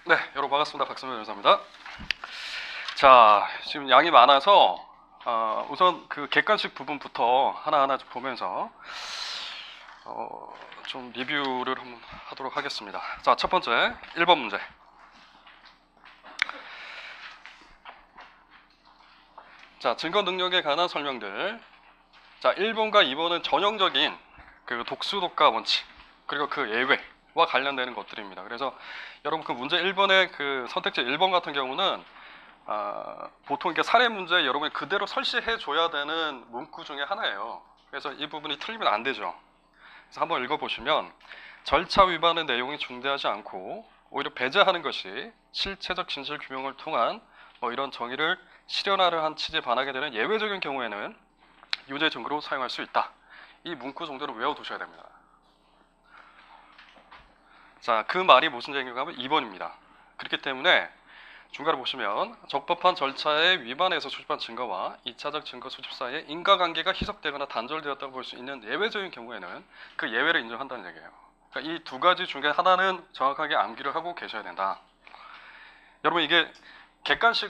네, 여러분 반갑습니다. 박선배 변호사입니다. 자, 지금 양이 많아서 우선 그 객관식 부분부터 하나하나 좀 보면서 좀 리뷰를 한번 하도록 하겠습니다. 자, 첫 번째 1번 문제. 자, 증거 능력에 관한 설명들. 자, 1번과 2번은 전형적인 그 독수독가 원칙 그리고 그 예외와 관련되는 것들입니다. 그래서 여러분 그 문제 1번의 그 선택지 1번 같은 경우는 보통 이렇게 사례 문제 여러분이 그대로 설시해 줘야 되는 문구 중에 하나예요. 그래서 이 부분이 틀리면 안 되죠. 그래서 한번 읽어보시면 절차 위반의 내용이 중대하지 않고 오히려 배제하는 것이 실체적 진실 규명을 통한 뭐 이런 정의를 실현하려 한 취지에 반하게 되는 예외적인 경우에는 유죄 증거로 사용할 수 있다. 이 문구 정도를 외워두셔야 됩니다. 자, 그 말이 무슨 얘기인가 하면 2번입니다. 그렇기 때문에 중간에 보시면 적법한 절차에 위반해서 수집한 증거와 2차적 증거 수집 사이에 인과관계가 희석되거나 단절되었다고 볼 수 있는 예외적인 경우에는 그 예외를 인정한다는 얘기예요. 그러니까 이 두 가지 중에 하나는 정확하게 암기를 하고 계셔야 된다. 여러분 이게 객관식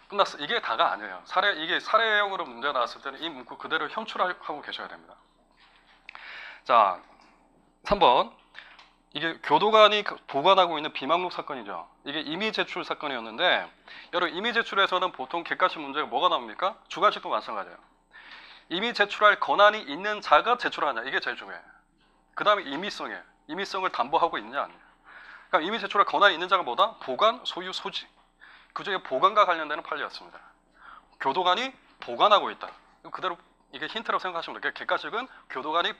끝났어. 이게 다가 아니에요. 이게 사례형으로 문제 나왔을 때는 이 문구 그대로 형출하고 계셔야 됩니다. 자, 3번. 이게 교도관이 보관하고 있는 비망록 사건이죠. 이게 임의 제출 사건이었는데 여러분 임의 제출에서는 보통 객관식 문제가 뭐가 나옵니까? 주관식도 마찬가지예요. 임의 제출할 권한이 있는 자가 제출하냐 이게 제일 중요해요. 그 다음에 임의성이에요. 임의성을 담보하고 있느냐 아니냐. 그러니까 임의 제출할 권한이 있는 자가 뭐다? 보관, 소유, 소지. 그중에 보관과 관련되는 판례였습니다. 교도관이 보관하고 있다. 그대로 이게 힌트라고 생각하시면 돼요. 객관식은 교도관이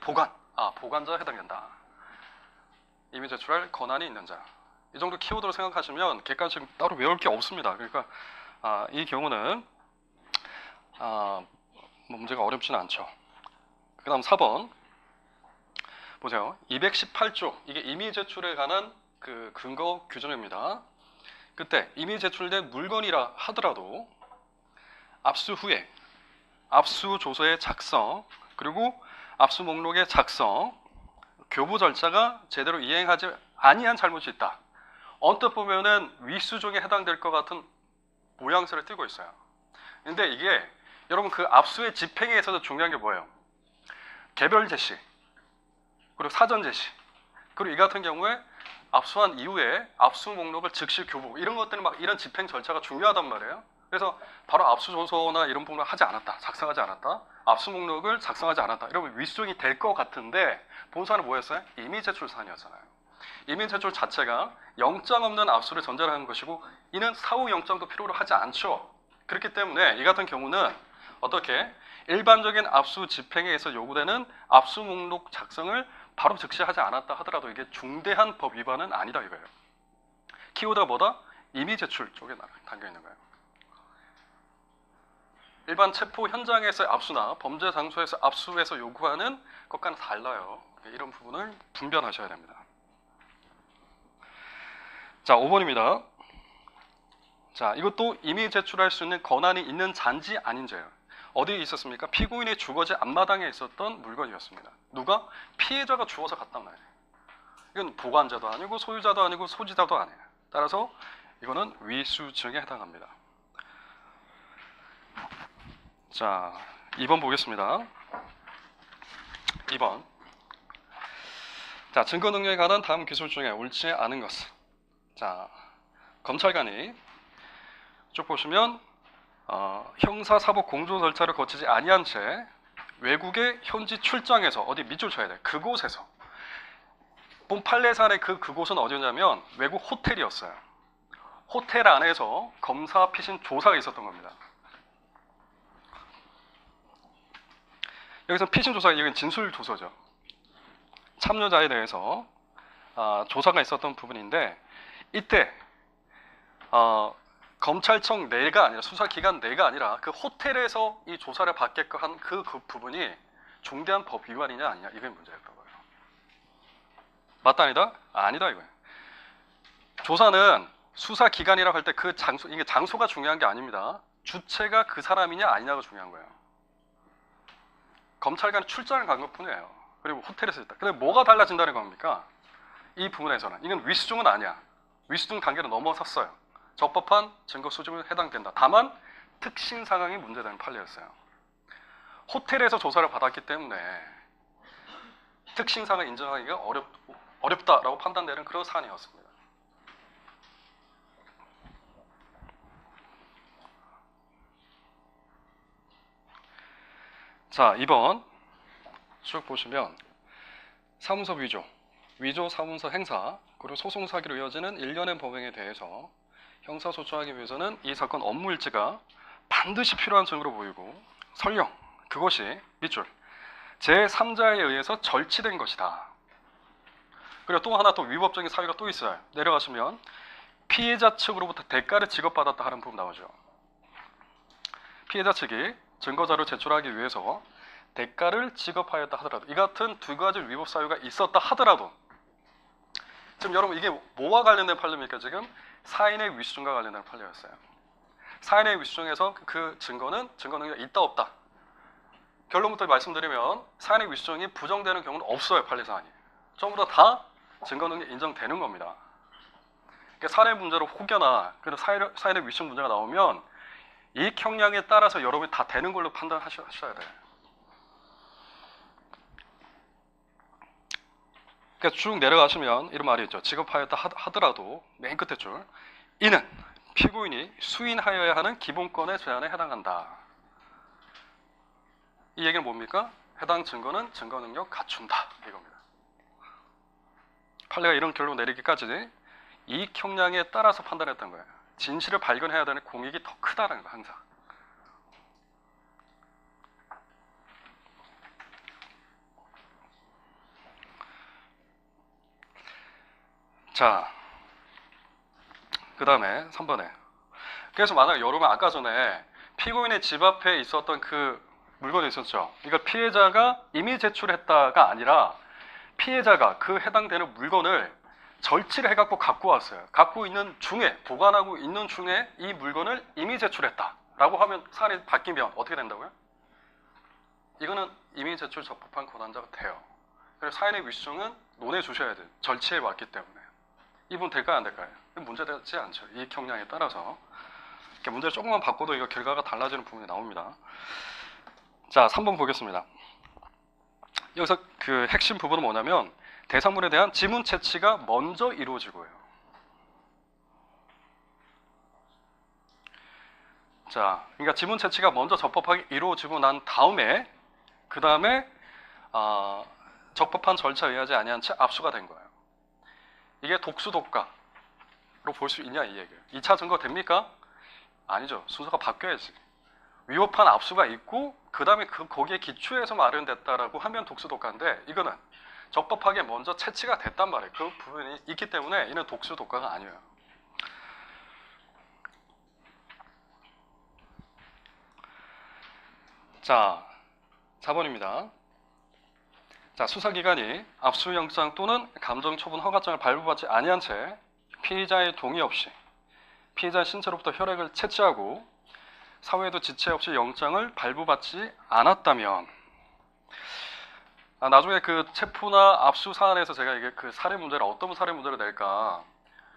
보관자에 해당된다. 임의 제출할 권한이 있는 자. 이 정도 키워드로 생각하시면 객관식 따로 외울 게 없습니다. 그러니까 이 경우는 문제가 어렵지는 않죠. 그 다음 4번 보세요. 218조 이게 임의 제출에 관한 그 근거 규정입니다. 그때 임의 제출된 물건이라 하더라도 압수 후에 압수 조서의 작성 그리고 압수 목록의 작성 교부 절차가 제대로 이행하지 아니한 잘못이 있다. 언뜻 보면은 위수종에 해당될 것 같은 모양새를 띠고 있어요. 근데 이게 여러분 그 압수의 집행에 있어서 중요한 게 뭐예요? 개별 제시 그리고 사전 제시 그리고 이 같은 경우에 압수한 이후에 압수 목록을 즉시 교부 이런 것들은 막 이런 집행 절차가 중요하단 말이에요. 그래서 바로 압수 조서나 이런 부분을 하지 않았다, 작성하지 않았다, 압수 목록을 작성하지 않았다 이러면 위수종이 될 것 같은데 본사는 뭐였어요? 임의 제출 사안이었잖아요. 임의 제출 자체가 영장 없는 압수를 전제로 하는 것이고 이는 사후 영장도 필요로 하지 않죠. 그렇기 때문에 이 같은 경우는 어떻게 일반적인 압수 집행에 의해서 요구되는 압수 목록 작성을 바로 즉시 하지 않았다 하더라도 이게 중대한 법 위반은 아니다 이거예요. 키워드가 뭐다? 임의 제출 쪽에 담겨 있는 거예요. 일반 체포 현장에서 압수나 범죄 장소에서 압수해서 요구하는 것과는 달라요. 이런 부분을 분별하셔야 됩니다. 자, 5번입니다. 자, 이것도 임의 제출할 수 있는 권한이 있는 잔지 아닌지예요. 어디에 있었습니까? 피고인의 주거지 앞마당에 있었던 물건이었습니다. 누가? 피해자가 주워서 갔단 말이에요. 이건 보관자도 아니고 소유자도 아니고 소지자도 아니에요. 따라서 이거는 위수증에 해당합니다. 자, 2번 보겠습니다. 2번. 자, 증거 능력에 관한 다음 기술 중에 옳지 않은 것은. 자, 검찰관이 쭉 보시면 형사사법 공조 절차를 거치지 아니한 채 외국의 현지 출장에서 어디 밑줄 쳐야 돼. 그곳에서 본 판례 사안의 그곳은 어디였냐면 외국 호텔이었어요. 호텔 안에서 검사 피신 조사가 있었던 겁니다. 여기서 피신 조사가 이건 진술 조서죠. 참여자에 대해서 조사가 있었던 부분인데 이때 검찰청 내가 아니라 수사기관 내가 아니라 그 호텔에서 이 조사를 받게끔 한 그 부분이 중대한 법 위반이냐 아니냐 이게 문제였던 거예요. 맞다 아니다? 아니다 이거예요. 조사는 수사기관이라고 할 때 그 장소 이게 장소가 중요한 게 아닙니다. 주체가 그 사람이냐 아니냐가 중요한 거예요. 검찰관이 출장을 간 것뿐이에요. 그리고 호텔에서 있다. 근데 뭐가 달라진다는 겁니까? 이 부분에서는 이건 위수종은 아니야. 위수증 단계를 넘어섰어요. 적법한 증거 수집에 해당된다. 다만 특신 상황이 문제되는 판례였어요. 호텔에서 조사를 받았기 때문에 특신 상황을 인정하기가 어렵다라고 판단되는 그런 사안이었습니다. 자, 2번 쭉 보시면 사무소 위조 사무소 행사, 그리고 소송 사기로 이어지는 일련의 범행에 대해서 형사소송하기 위해서는 이 사건 업무 일지가 반드시 필요한 증거로 보이고 설령 그것이 밑줄 제3자에 의해서 절취된 것이다. 그리고 또 하나 또 위법적인 사유가 또 있어요. 내려가시면 피해자 측으로부터 대가를 지급받았다 하는 부분 나오죠. 피해자 측이 증거자료 제출하기 위해서 대가를 지급하였다 하더라도 이 같은 두 가지 위법 사유가 있었다 하더라도 지금 여러분 이게 뭐와 관련된 판례입니까? 지금 사인의 위수증과 관련된 판례였어요. 사인의 위수증에서 그 증거는 증거 능력이 있다 없다. 결론부터 말씀드리면 사인의 위수증이 부정되는 경우는 없어요. 판례 사안이. 전부 다 증거 능력이 인정되는 겁니다. 그러니까 사례 문제로 혹여나 사인의 위수증 문제가 나오면 이익 형량에 따라서 여러분이 다 되는 걸로 판단하셔야 돼요. 그러니까 쭉 내려가시면 이런 말이 있죠. 지급하였다 하더라도 맨 끝에 줄 이는 피고인이 수인하여야 하는 기본권의 제한에 해당한다. 이 얘기는 뭡니까? 해당 증거는 증거 능력 갖춘다 이겁니다. 판례가 이런 결론 내리기까지 이익 형량에 따라서 판단했던 거예요. 진실을 발견해야 되는 공익이 더 크다는 거 항상. 자, 그 다음에 3번에 그래서 만약에 여러분 아까 전에 피고인의 집 앞에 있었던 그 물건이 있었죠. 이걸 피해자가 이미 제출했다가 아니라 피해자가 그 해당되는 물건을 절취를 해갖고 갖고 왔어요. 갖고 있는 중에 보관하고 있는 중에 이 물건을 이미 제출했다라고 하면 사안이 바뀌면 어떻게 된다고요? 이거는 이미 제출 적법한 권한자가 돼요. 그래서 사인의 위수증은 논해 주셔야 돼요. 절취해 왔기 때문에. 이분 될까요 안 될까요? 문제되지 않죠. 이익 형량에 따라서. 이렇게 문제를 조금만 바꿔도 이거 결과가 달라지는 부분이 나옵니다. 자, 3번 보겠습니다. 여기서 그 핵심 부분은 뭐냐면 대상물에 대한 지문 채취가 먼저 이루어지고요. 자, 그러니까 지문 채취가 먼저 적법하게 이루어지고 난 다음에 그 다음에 적법한 절차에 의하지 아니한 채 압수가 된 거예요. 이게 독수독가로 볼 수 있냐 이 얘기예요. 2차 증거 됩니까? 아니죠. 순서가 바뀌어야지. 위법한 압수가 있고 그 다음에 거기에 기초해서 마련됐다라고 하면 독수독가인데 이거는 적법하게 먼저 채취가 됐단 말이에요. 그 부분이 있기 때문에 이는 독수독가가 아니에요. 자, 4번입니다. 자, 수사기관이 압수영장 또는 감정처분 허가장을 발부받지 아니한 채 피의자의 동의 없이 피의자 신체로부터 혈액을 채취하고 사후에도 지체 없이 영장을 발부받지 않았다면 나중에 그 체포나 압수 사안에서 제가 이게 그 사례 문제를 어떤 사례 문제를 낼까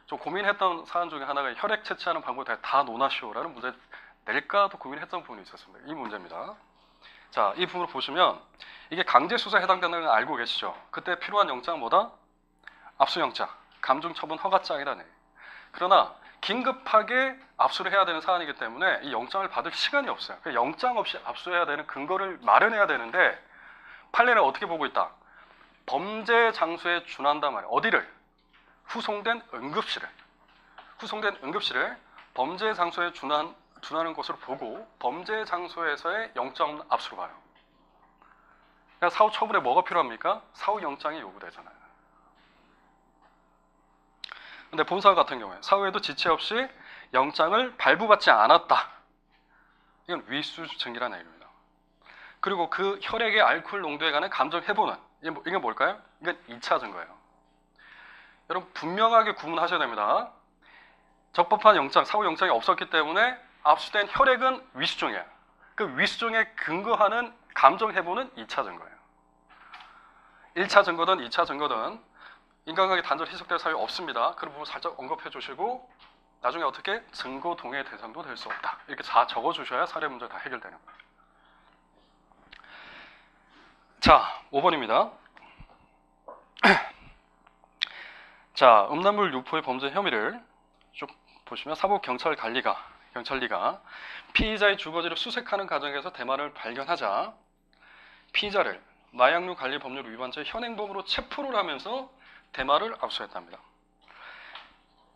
좀 고민했던 사안 중에 하나가 혈액 채취하는 방법을 다 논하시오라는 문제 낼까도 고민했던 부분이 있었습니다. 이 문제입니다. 자, 이 부분을 보시면 이게 강제 수사에 해당되는 걸 알고 계시죠? 그때 필요한 영장은 뭐다? 압수영장, 감정처분 허가장이라네. 그러나 긴급하게 압수를 해야 되는 사안이기 때문에 이 영장을 받을 시간이 없어요. 영장 없이 압수해야 되는 근거를 마련해야 되는데 판례는 어떻게 보고 있다? 범죄 장소에 준한단 말이에요. 어디를? 후송된 응급실을. 후송된 응급실을 범죄 장소에 준하는 것으로 보고 범죄 장소에서의 영장 압수로 가요. 그러니까 사후 처분에 뭐가 필요합니까? 사후 영장이 요구되잖아요. 근데 본사과 같은 경우에 사후에도 지체 없이 영장을 발부받지 않았다. 이건 위수증이라는 얘기입니다. 그리고 그 혈액의 알코올 농도에 관한 감정 해보는 이게 뭘까요? 이건 2차 증거예요. 여러분 분명하게 구분하셔야 됩니다. 적법한 영장, 사후 영장이 없었기 때문에 압수된 혈액은 위수증이에요. 그 위수증에 근거하는 감정 해보는 2차 증거예요. 1차 증거든 2차 증거든 인간관계 단절 희석될 사유 없습니다. 그런 부분 살짝 언급해 주시고 나중에 어떻게 증거 동의 대상도 될 수 없다. 이렇게 다 적어 주셔야 사례 문제 다 해결되는 거예요. 자, 5번입니다. 자, 음란물 유포의 범죄 혐의를 쭉 보시면 사법경찰리가 피의자의 주거지를 수색하는 과정에서 대마를 발견하자 피의자를 마약류 관리 법률 위반죄 현행범으로 체포를 하면서 대마를 압수했답니다.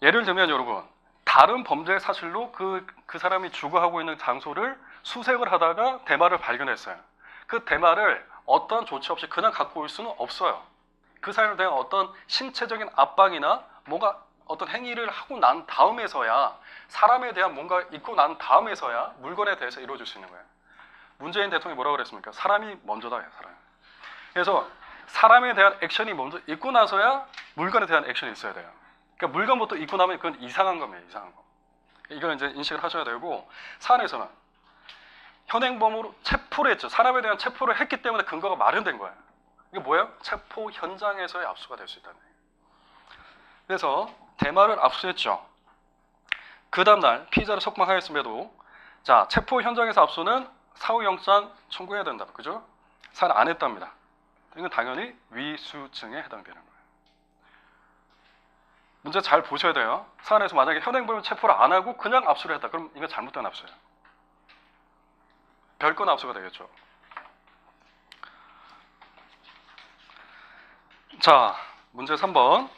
예를 들면 여러분, 다른 범죄 사실로 그 사람이 주거하고 있는 장소를 수색을 하다가 대마를 발견했어요. 그 대마를 어떠한 조치 없이 그냥 갖고 올 수는 없어요. 그 사람에 대한 어떤 신체적인 압박이나 뭔가 어떤 행위를 하고 난 다음에서야, 사람에 대한 뭔가 있고 난 다음에서야 물건에 대해서 이루어질 수 있는 거예요. 문재인 대통령이 뭐라고 그랬습니까? 사람이 먼저다. 사람. 그래서 사람에 대한 액션이 먼저 있고 나서야 물건에 대한 액션이 있어야 돼요. 그러니까 물건부터 있고 나면 그건 이상한 겁니다. 이상한 거. 이걸 이제 인식을 하셔야 되고, 사안에서는 현행범으로 체포를 했죠. 사람에 대한 체포를 했기 때문에 근거가 마련된 거예요. 이게 뭐예요? 체포 현장에서의 압수가 될 수 있다는 얘기예요. 그래서 대마를 압수했죠. 그 다음날 피의자를 석방하였음에도, 자, 체포 현장에서 압수는 사후영장 청구해야 된다. 그죠? 사안 안 했답니다. 이건 당연히 위수증에 해당되는 거예요. 문제 잘 보셔야 돼요. 사안에서 만약에 현행범 체포를 안 하고 그냥 압수를 했다. 그럼 이거 잘못된 압수예요. 별건 압수가 되겠죠. 자, 문제 3번.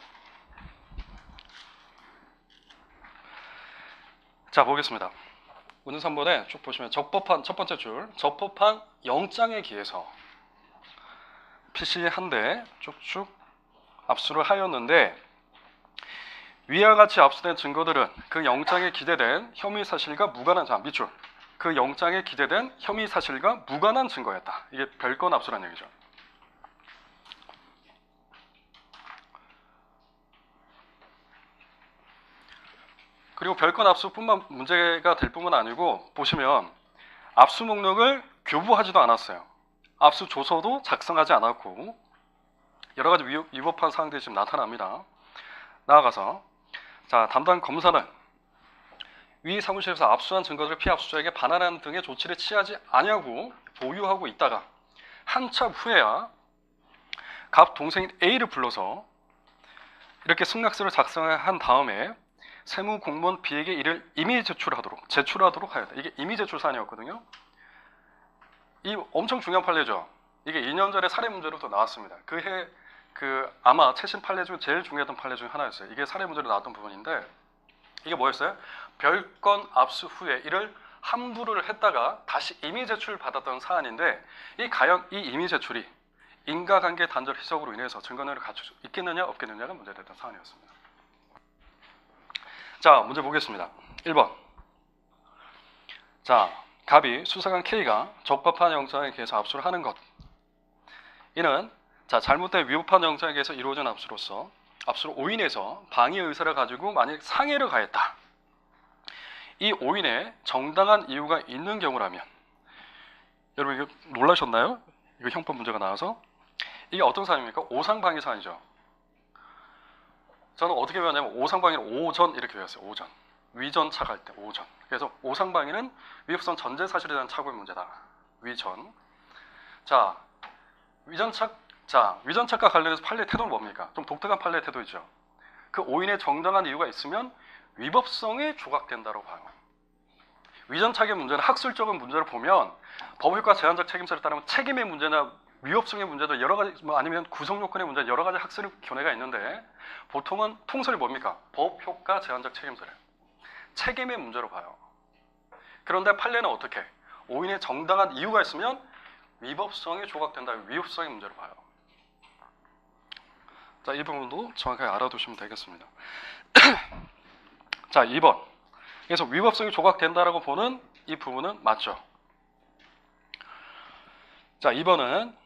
자, 보겠습니다. 문제 3번에 쭉 보시면 적법한, 첫 번째 줄, 적법한 영장에 기해서 PC 한 대 쭉쭉 압수를 하였는데, 위와 같이 압수된 증거들은 그 영장에 기재된 혐의 사실과 무관한, 자, 밑줄, 그 영장에 기재된 혐의 사실과 무관한 증거였다. 이게 별건 압수란 얘기죠. 그리고 별건 압수뿐만 문제가 될 뿐만 아니고, 보시면 압수 목록을 교부하지도 않았어요. 압수 조서도 작성하지 않았고, 여러 가지 위법한 사항들이 지금 나타납니다. 나아가서, 자, 담당 검사는 위 사무실에서 압수한 증거들을 피압수자에게 반환하는 등의 조치를 취하지 아니하고 보유하고 있다가 한참 후에야 갑 동생인 A를 불러서 이렇게 승낙서를 작성한 다음에 세무공무원 B에게 이를 임의 제출하도록 하였다. 이게 임의 제출 사안이었거든요. 이 엄청 중요한 판례죠. 이게 2년 전에 사례 문제로도 나왔습니다. 그해 아마 최신 판례 중 제일 중요했던 판례 중 하나였어요. 이게 사례 문제로 나왔던 부분인데, 이게 뭐였어요? 별건 압수 후에 이를 함부를 했다가 다시 임의 제출 받았던 사안인데, 과연 이 임의 제출이 인과관계 단절 희석으로 인해서 증거능력을 갖출 수 있겠느냐 없겠느냐가 문제됐던 사안이었습니다. 자, 문제 보겠습니다. 1번. 자, 갑이 수사관 K가 적법한 영장에 기해서 압수를 하는 것. 이는, 자, 잘못된 위법한 영장에 의해서 이루어진 압수로서 압수를 오인해서 방해 의사를 가지고 만약 상해를 가했다. 이 오인에 정당한 이유가 있는 경우라면, 여러분 이거 놀라셨나요? 이거 형법 문제가 나와서. 이게 어떤 사안입니까? 오상방해 사안이죠. 저는 어떻게 배웠냐면 오상방해를 오전 이렇게 배웠어요. 오전. 위전 착할 때 오전. 그래서 오상방해는 위법성 전제 사실에 대한 착오의 문제다. 위전. 자, 위전착과 관련해서 판례 태도는 뭡니까? 좀 독특한 판례 태도이죠. 그 오인에 정당한 이유가 있으면 위법성이 조각된다고 봐요. 위전착의 문제는 학술적인 문제를 보면 법효과 제한적 책임서를 따르면 책임의 문제나 위법성의 문제도 여러 가지, 아니면 구성요건의 문제, 여러 가지 학술 견해가 있는데, 보통은 통설이 뭡니까? 법효과 제한적 책임서를 책임의 문제로 봐요. 그런데 판례는 어떻게? 오인에 정당한 이유가 있으면 위법성이 조각된다. 위법성의 문제로 봐요. 자, 이 부분도 정확하게 알아두시면 되겠습니다. 자, 2번. 그래서 위법성이 조각된다라고 보는 이 부분은 맞죠. 자, 2번은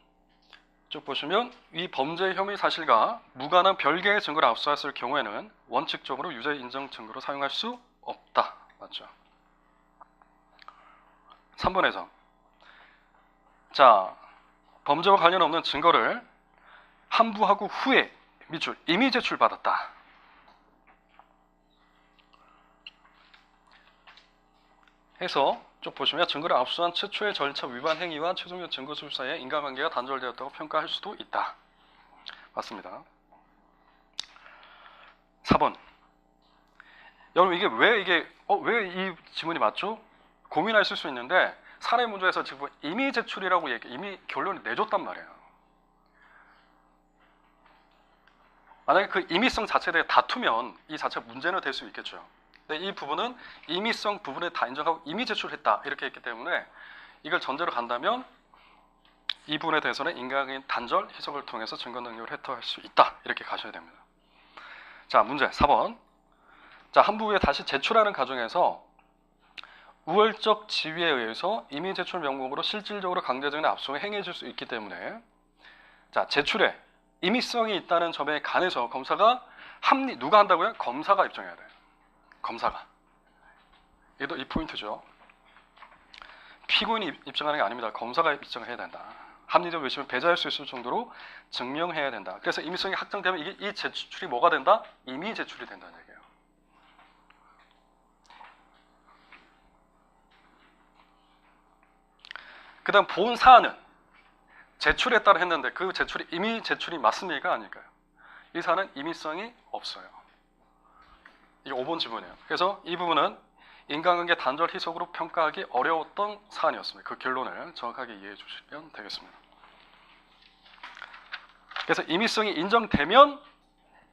쭉 보시면 이 범죄 혐의 사실과 무관한 별개의 증거를 압수했을 경우에는 원칙적으로 유죄 인정 증거로 사용할 수 없다. 맞죠. 3번에서, 자, 범죄와 관련 없는 증거를 함부하고 후에 밑줄 이미 제출받았다. 해서 쭉 보시면 증거를 압수한 최초의 절차 위반 행위와 최종적 증거 수집 사이에 인과관계가 단절되었다고 평가할 수도 있다. 맞습니다. 4번. 여러분 이게 왜 이 지문이 맞죠? 고민하실 수 있는데 사례 문제에서 지금 이미 제출이라고 이미 결론을 내줬단 말이에요. 만약에 그 임의성 자체에 대해 다투면 이 자체가 문제는 될 수 있겠죠. 근데 이 부분은 임의성 부분에 다 인정하고 이미 제출했다 이렇게 했기 때문에 이걸 전제로 간다면 이 부분에 대해서는 인과관계 단절 해석을 통해서 증거 능력을 해소할 수 있다 이렇게 가셔야 됩니다. 자, 문제 4번. 자, 한부 후에 다시 제출하는 과정에서 우월적 지위에 의해서 이미 제출 명목으로 실질적으로 강제적인 압수가 행해질 수 있기 때문에 자, 제출에 임의성이 있다는 점에 관해서 검사가 누가 한다고요? 검사가 입증해야 돼요. 검사가. 얘도 이 포인트죠. 피고인이 입증하는 게 아닙니다. 검사가 입증을 해야 된다. 합리적 의심을 배제할 수 있을 정도로 증명해야 된다. 그래서 임의성이 확정되면 이 제출이 뭐가 된다? 이미 제출이 된다는 얘기예요. 그 다음 본 사안은 제출했다고 했는데 그 제출이 이미 제출이 맞습니까? 아닐까요? 이 사안은 임의성이 없어요. 이게 5번 지문이에요. 그래서 이 부분은 인과관계 단절 희석으로 평가하기 어려웠던 사안이었습니다. 그 결론을 정확하게 이해해 주시면 되겠습니다. 그래서 임의성이 인정되면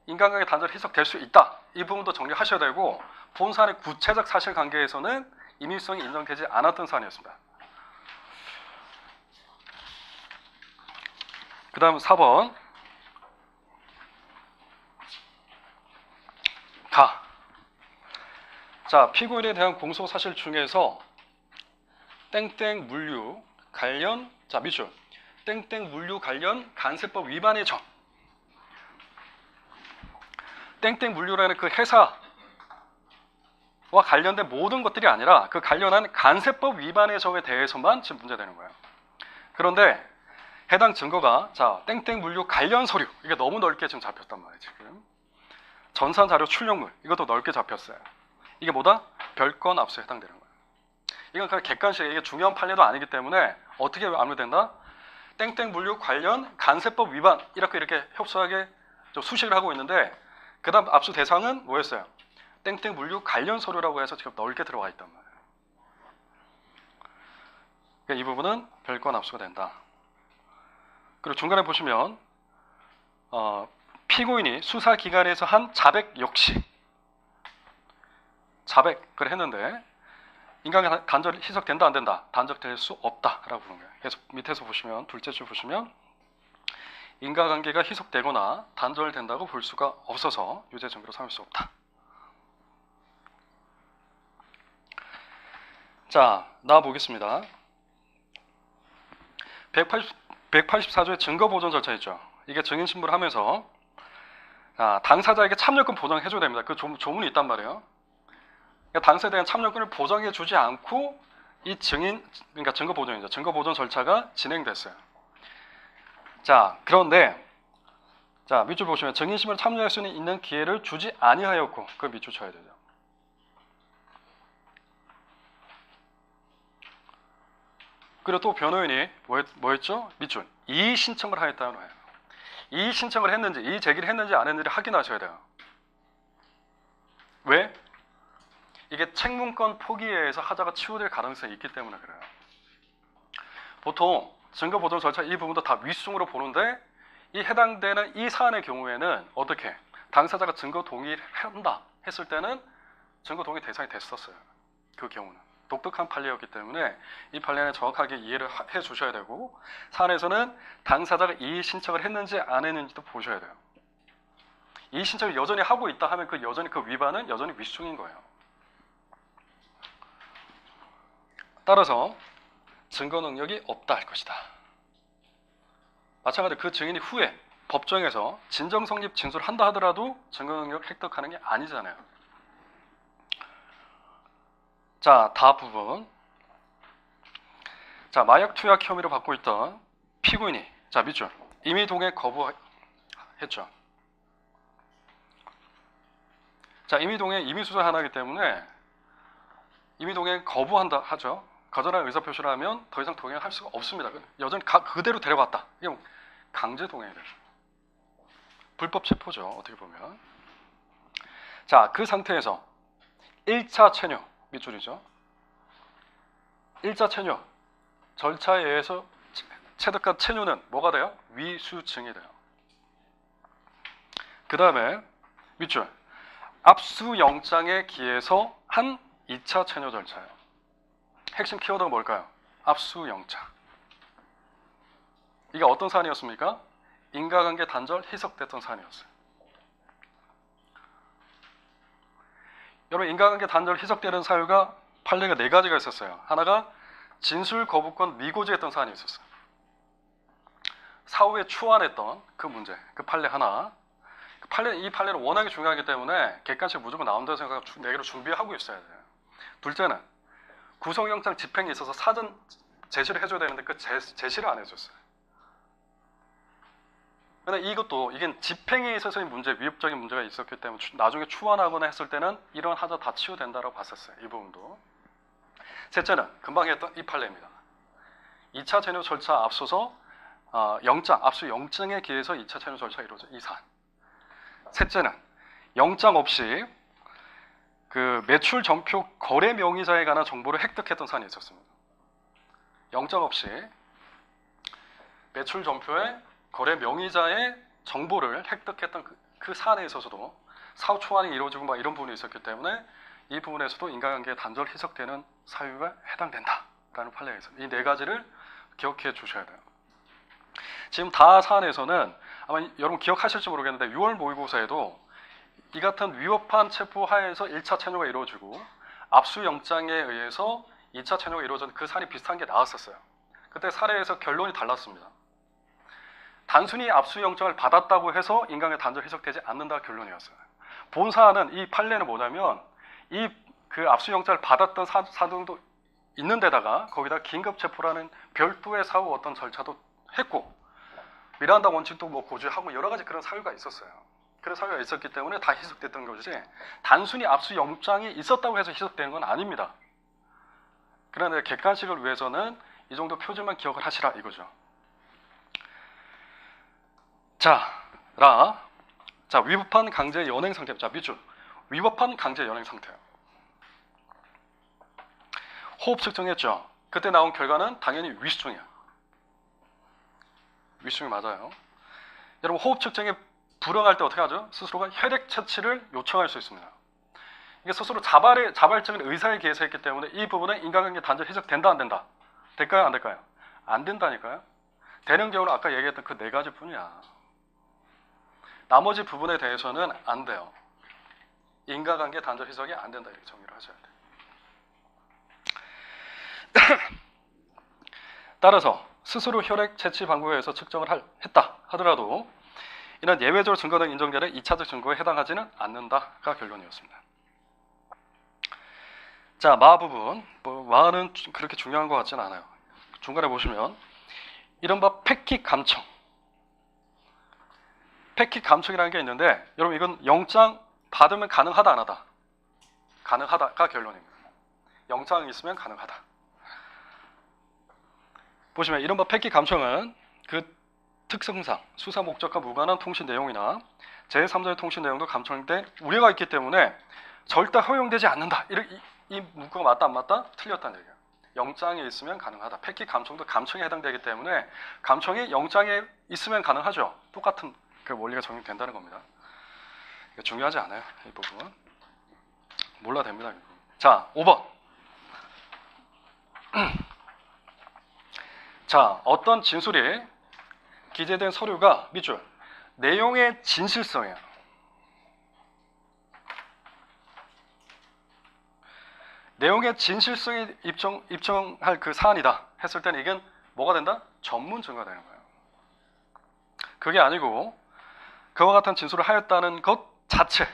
인과관계 단절 희석될 수 있다. 이 부분도 정리하셔야 되고 본 사안의 구체적 사실관계에서는 임의성이 인정되지 않았던 사안이었습니다. 그 다음 4번. 자, 피고인에 대한 공소사실 중에서 땡땡 물류 관련 자, 밑줄 땡땡 물류 관련 간세법 위반의 점. 땡땡 물류라는 그 회사와 관련된 모든 것들이 아니라 그 관련한 간세법 위반의 점에 대해서만 지금 문제되는 거예요. 그런데 해당 증거가 자, 땡땡 물류 관련 서류 이게 너무 넓게 지금 잡혔단 말이에요. 지금 전산 자료 출력물 이것도 넓게 잡혔어요. 이게 뭐다? 별건 압수에 해당되는 거예요. 이건 그냥 객관식 이게 중요한 판례도 아니기 때문에 어떻게 압류된다? 땡땡 물류 관련 간세법 위반 이렇게 협소하게 수식을 하고 있는데 그 다음 압수 대상은 뭐였어요? 땡땡 물류 관련 서류라고 해서 지금 넓게 들어와 있단 말이에요. 그러니까 이 부분은 별건 압수가 된다. 그리고 중간에 보시면 피고인이 수사기관에서 한 자백 역시 자백을 했는데 인과관계 단절이 희석된다 안 된다? 단절될 수 없다라고 보는 거예요. 그래서 밑에서 보시면 둘째 줄 보시면 인과관계가 희석되거나 단절된다고 볼 수가 없어서 유죄 증거로 삼을 수 없다. 자, 나와 보겠습니다. 184조의 증거보존 절차 있죠. 이게 증인신문을 하면서 당사자에게 참여권 보장해줘야 됩니다. 그 조문이 있단 말이에요. 그러니까 당사자에 대한 참여권을 보장해주지 않고 이 그러니까 증거보존이죠. 증거보존 절차가 진행됐어요. 자, 그런데 자, 밑줄 보시면 증인신문을 참여할 수 있는 기회를 주지 아니하였고 그 밑줄 쳐야 되죠. 그리고 또 변호인이 뭐였죠? 밑줄 이의 신청을 하였다는 거예요. 이의 신청을 했는지 이의 제기를 했는지 안 했는지 확인하셔야 돼요. 왜? 이게 책문권 포기에 의해서 하자가 치우될 가능성이 있기 때문에 그래요. 보통 증거보존 절차 이 부분도 다 윗순으로 보는데 이 해당되는 이 사안의 경우에는 어떻게? 당사자가 증거 동의를 한다 했을 때는 증거 동의 대상이 됐었어요. 그 경우는. 독특한 판례였기 때문에 이 판례는 정확하게 이해를 해 주셔야 되고 사안에서는 당사자가 이의 신청을 했는지 안 했는지도 보셔야 돼요. 이의 신청을 여전히 하고 있다 하면 여전히 그 위반은 여전히 윗순인 거예요. 따라서 증거 능력이 없다 할 것이다. 마찬가지로 그 증인이 후에 법정에서 진정 성립 진술을 한다 하더라도 증거 능력을 획득하는 게 아니잖아요. 자, 다음 부분. 자, 마약 투약 혐의로 받고 있던 피고인이 자, 밑줄 이미 동의 거부했죠. 자, 임의동행 임의수사 하나이기 때문에 임의동행 거부한다 하죠. 거절한 의사표시를 하면 더 이상 동행할 수가 없습니다. 여전히 그대로 데려갔다. 이게 강제 동행이 되죠. 불법 체포죠. 어떻게 보면. 자, 그 상태에서 1차 체류 밑줄이죠. 1차 체류 절차에 의해서 체득한 체류는 뭐가 돼요? 위수증이 돼요. 그 다음에 밑줄 압수영장에 기해서 한 2차 체류 절차예요. 핵심 키워드가 뭘까요? 압수영장. 이게 어떤 사안이었습니까? 인과관계 단절 희석됐던 사안이었어요. 여러분, 인과관계 단절 희석되는 사유가 판례가 4가지가 있었어요. 하나가 진술 거부권 미고지했던 사안이 있었어요. 사후에 추안했던 그 문제, 그 판례 하나. 이 판례는 워낙에 중요하기 때문에 객관식 무조건 나온다고 생각하고 4개를 준비하고 있어야 돼요. 둘째는 구속영장 집행에 있어서 사전 제시를 해줘야 되는데 그 제시를 안 해줬어요. 근데 이게 집행에 있어서의 문제, 위법적인 문제가 있었기 때문에 나중에 추안하거나 했을 때는 이런 하자 다 치유된다고 봤었어요. 이 부분도. 셋째는 금방 했던 이 판례입니다. 2차 체류 절차 앞서서 압수영장에 기해서 2차 체류 절차가 이루어져 이 사안. 셋째는 영장 없이 그 매출 전표 거래 명의자에 관한 정보를 획득했던 사안이 있었습니다. 영장 없이 매출 전표의 거래 명의자의 정보를 획득했던 그 사안에 있어서도 사후 초안이 이루어지고 막 이런 부분이 있었기 때문에 이 부분에서도 인과관계 단절 희석되는 사유가 해당된다라는 판례가 있습니다. 이 4가지를 기억해 주셔야 돼요. 지금 다 사안에서는 아마 여러분 기억하실지 모르겠는데 6월 모의고사에도 이 같은 위법한 체포 하에서 1차 체류가 이루어지고 압수영장에 의해서 2차 체류가 이루어진 그 사안이 비슷한 게 나왔었어요. 그때 사례에서 결론이 달랐습니다. 단순히 압수영장을 받았다고 해서 인과관계 단절 희석되지 않는다 결론이었어요. 본 사안은 이 판례는 뭐냐면 그 압수영장을 받았던 사등도 있는 데다가 거기다 긴급체포라는 별도의 사후 어떤 절차도 했고 미란다 원칙도 뭐 고지하고 여러 가지 그런 사유가 있었어요. 그런 사유가 있었기 때문에 다 희석됐던 것이지 단순히 압수영장이 있었다고 해서 희석되는 건 아닙니다. 그런데 객관식을 위해서는 이 정도 표준만 기억을 하시라 이거죠. 자, 위법한 강제 연행 상태. 자, 밑줄. 위법한 강제 연행 상태예요. 호흡 측정했죠. 그때 나온 결과는 당연히 위수증이야. 위수증이 맞아요. 여러분, 호흡 측정에 불응할 때 어떻게 하죠? 스스로가 혈액 채취를 요청할 수 있습니다. 이게 스스로 자발적인 의사에 기해서 했기 때문에 이 부분은 인과관계 단절 희석된다 안 된다? 될까요 안 될까요? 안 된다니까요. 되는 경우는 아까 얘기했던 그 4가지 뿐이야. 나머지 부분에 대해서는 안 돼요. 인과관계 단절 희석이 안 된다 이렇게 정리를 하셔야 돼요. 따라서 스스로 혈액 채취 방법에 의해서 측정을 했다 하더라도 이런 예외적으로 증거 등 인정되는 2차적 증거에 해당하지는 않는다가 결론이었습니다. 자, 마 부분. 마는 그렇게 중요한 것 같지는 않아요. 중간에 보시면 이른바 팩킥 감청. 팩킥 감청이라는 게 있는데 여러분 이건 영장 받으면 가능하다 안 하다? 가능하다가 결론입니다. 영장이 있으면 가능하다. 보시면 이른바 팩킥 감청은 그 특성상 수사 목적과 무관한 통신 내용이나 제3자의 통신 내용도 감청할 때 우려가 있기 때문에 절대 허용되지 않는다. 이 문구가 맞다 안 맞다? 틀렸다는 얘기예요. 영장에 있으면 가능하다. 팩킥 감청도 감청에 해당되기 때문에 감청이 영장에 있으면 가능하죠. 똑같은 그 원리가 적용된다는 겁니다. 이거 중요하지 않아요. 이 부분 몰라 됩니다. 자, 5번. 자, 어떤 진술이 기재된 서류가 밑줄 내용의 진실성이에요. 내용의 진실성이 입증할 그 사안이다 했을 때는 이건 뭐가 된다? 전문 증거가 되는 거예요. 그게 아니고 그와 같은 진술을 하였다는 것 자체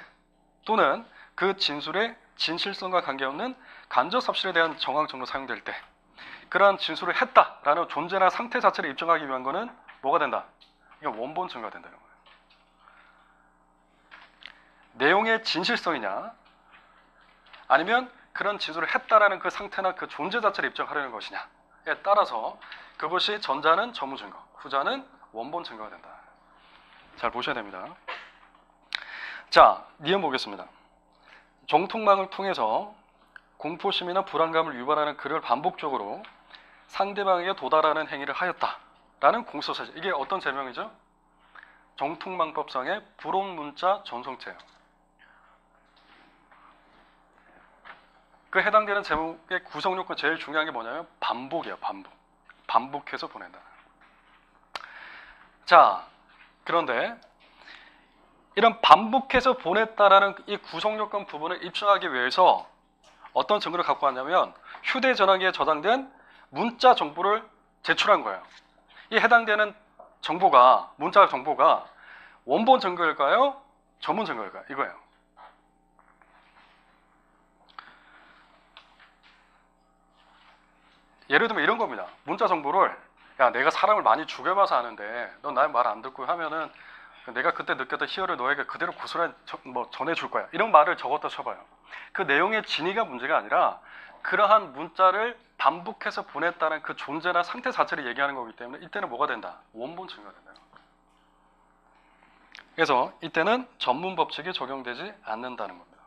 또는 그 진술의 진실성과 관계없는 간접삽실에 대한 정황적으로 사용될 때 그러한 진술을 했다라는 존재나 상태 자체를 입증하기 위한 거는 뭐가 된다? 이게 원본 증거가 된다는 거예요. 내용의 진실성이냐, 아니면 그런 진술을 했다라는 그 상태나 그 존재 자체를 입증하려는 것이냐에 따라서 그것이 전자는 전무 증거, 후자는 원본 증거가 된다. 잘 보셔야 됩니다. 자, 니은 보겠습니다. 정통망을 통해서 공포심이나 불안감을 유발하는 글을 반복적으로 상대방에게 도달하는 행위를 하였다라는 공소사실. 이게 어떤 제명이죠? 정통망법상의 불온문자 전송체예요. 그 해당되는 제목의 구성요건 제일 중요한 게 뭐냐면 반복이에요. 반복해서 보낸다. 자, 그런데 이런 반복해서 보냈다라는 이 구성요건 부분을 입증하기 위해서 어떤 증거를 갖고 왔냐면 휴대전화기에 저장된 문자 정보를 제출한 거예요. 이 해당되는 정보가, 문자 정보가 원본 증거일까요? 전문 증거일까요? 이거예요. 예를 들면 이런 겁니다. 문자 정보를, 야, 내가 사람을 많이 죽여봐서 아는데 넌 나의 말 안 듣고 하면은 내가 그때 느꼈던 희열을 너에게 그대로 고스란히 전해줄 거야. 이런 말을 적었다 쳐봐요. 그 내용의 진위가 문제가 아니라 그러한 문자를 반복해서 보냈다는 그 존재나 상태 자체를 얘기하는 거기 때문에 이때는 뭐가 된다? 원본 증거가 된다. 그래서 이때는 전문 법칙이 적용되지 않는다는 겁니다.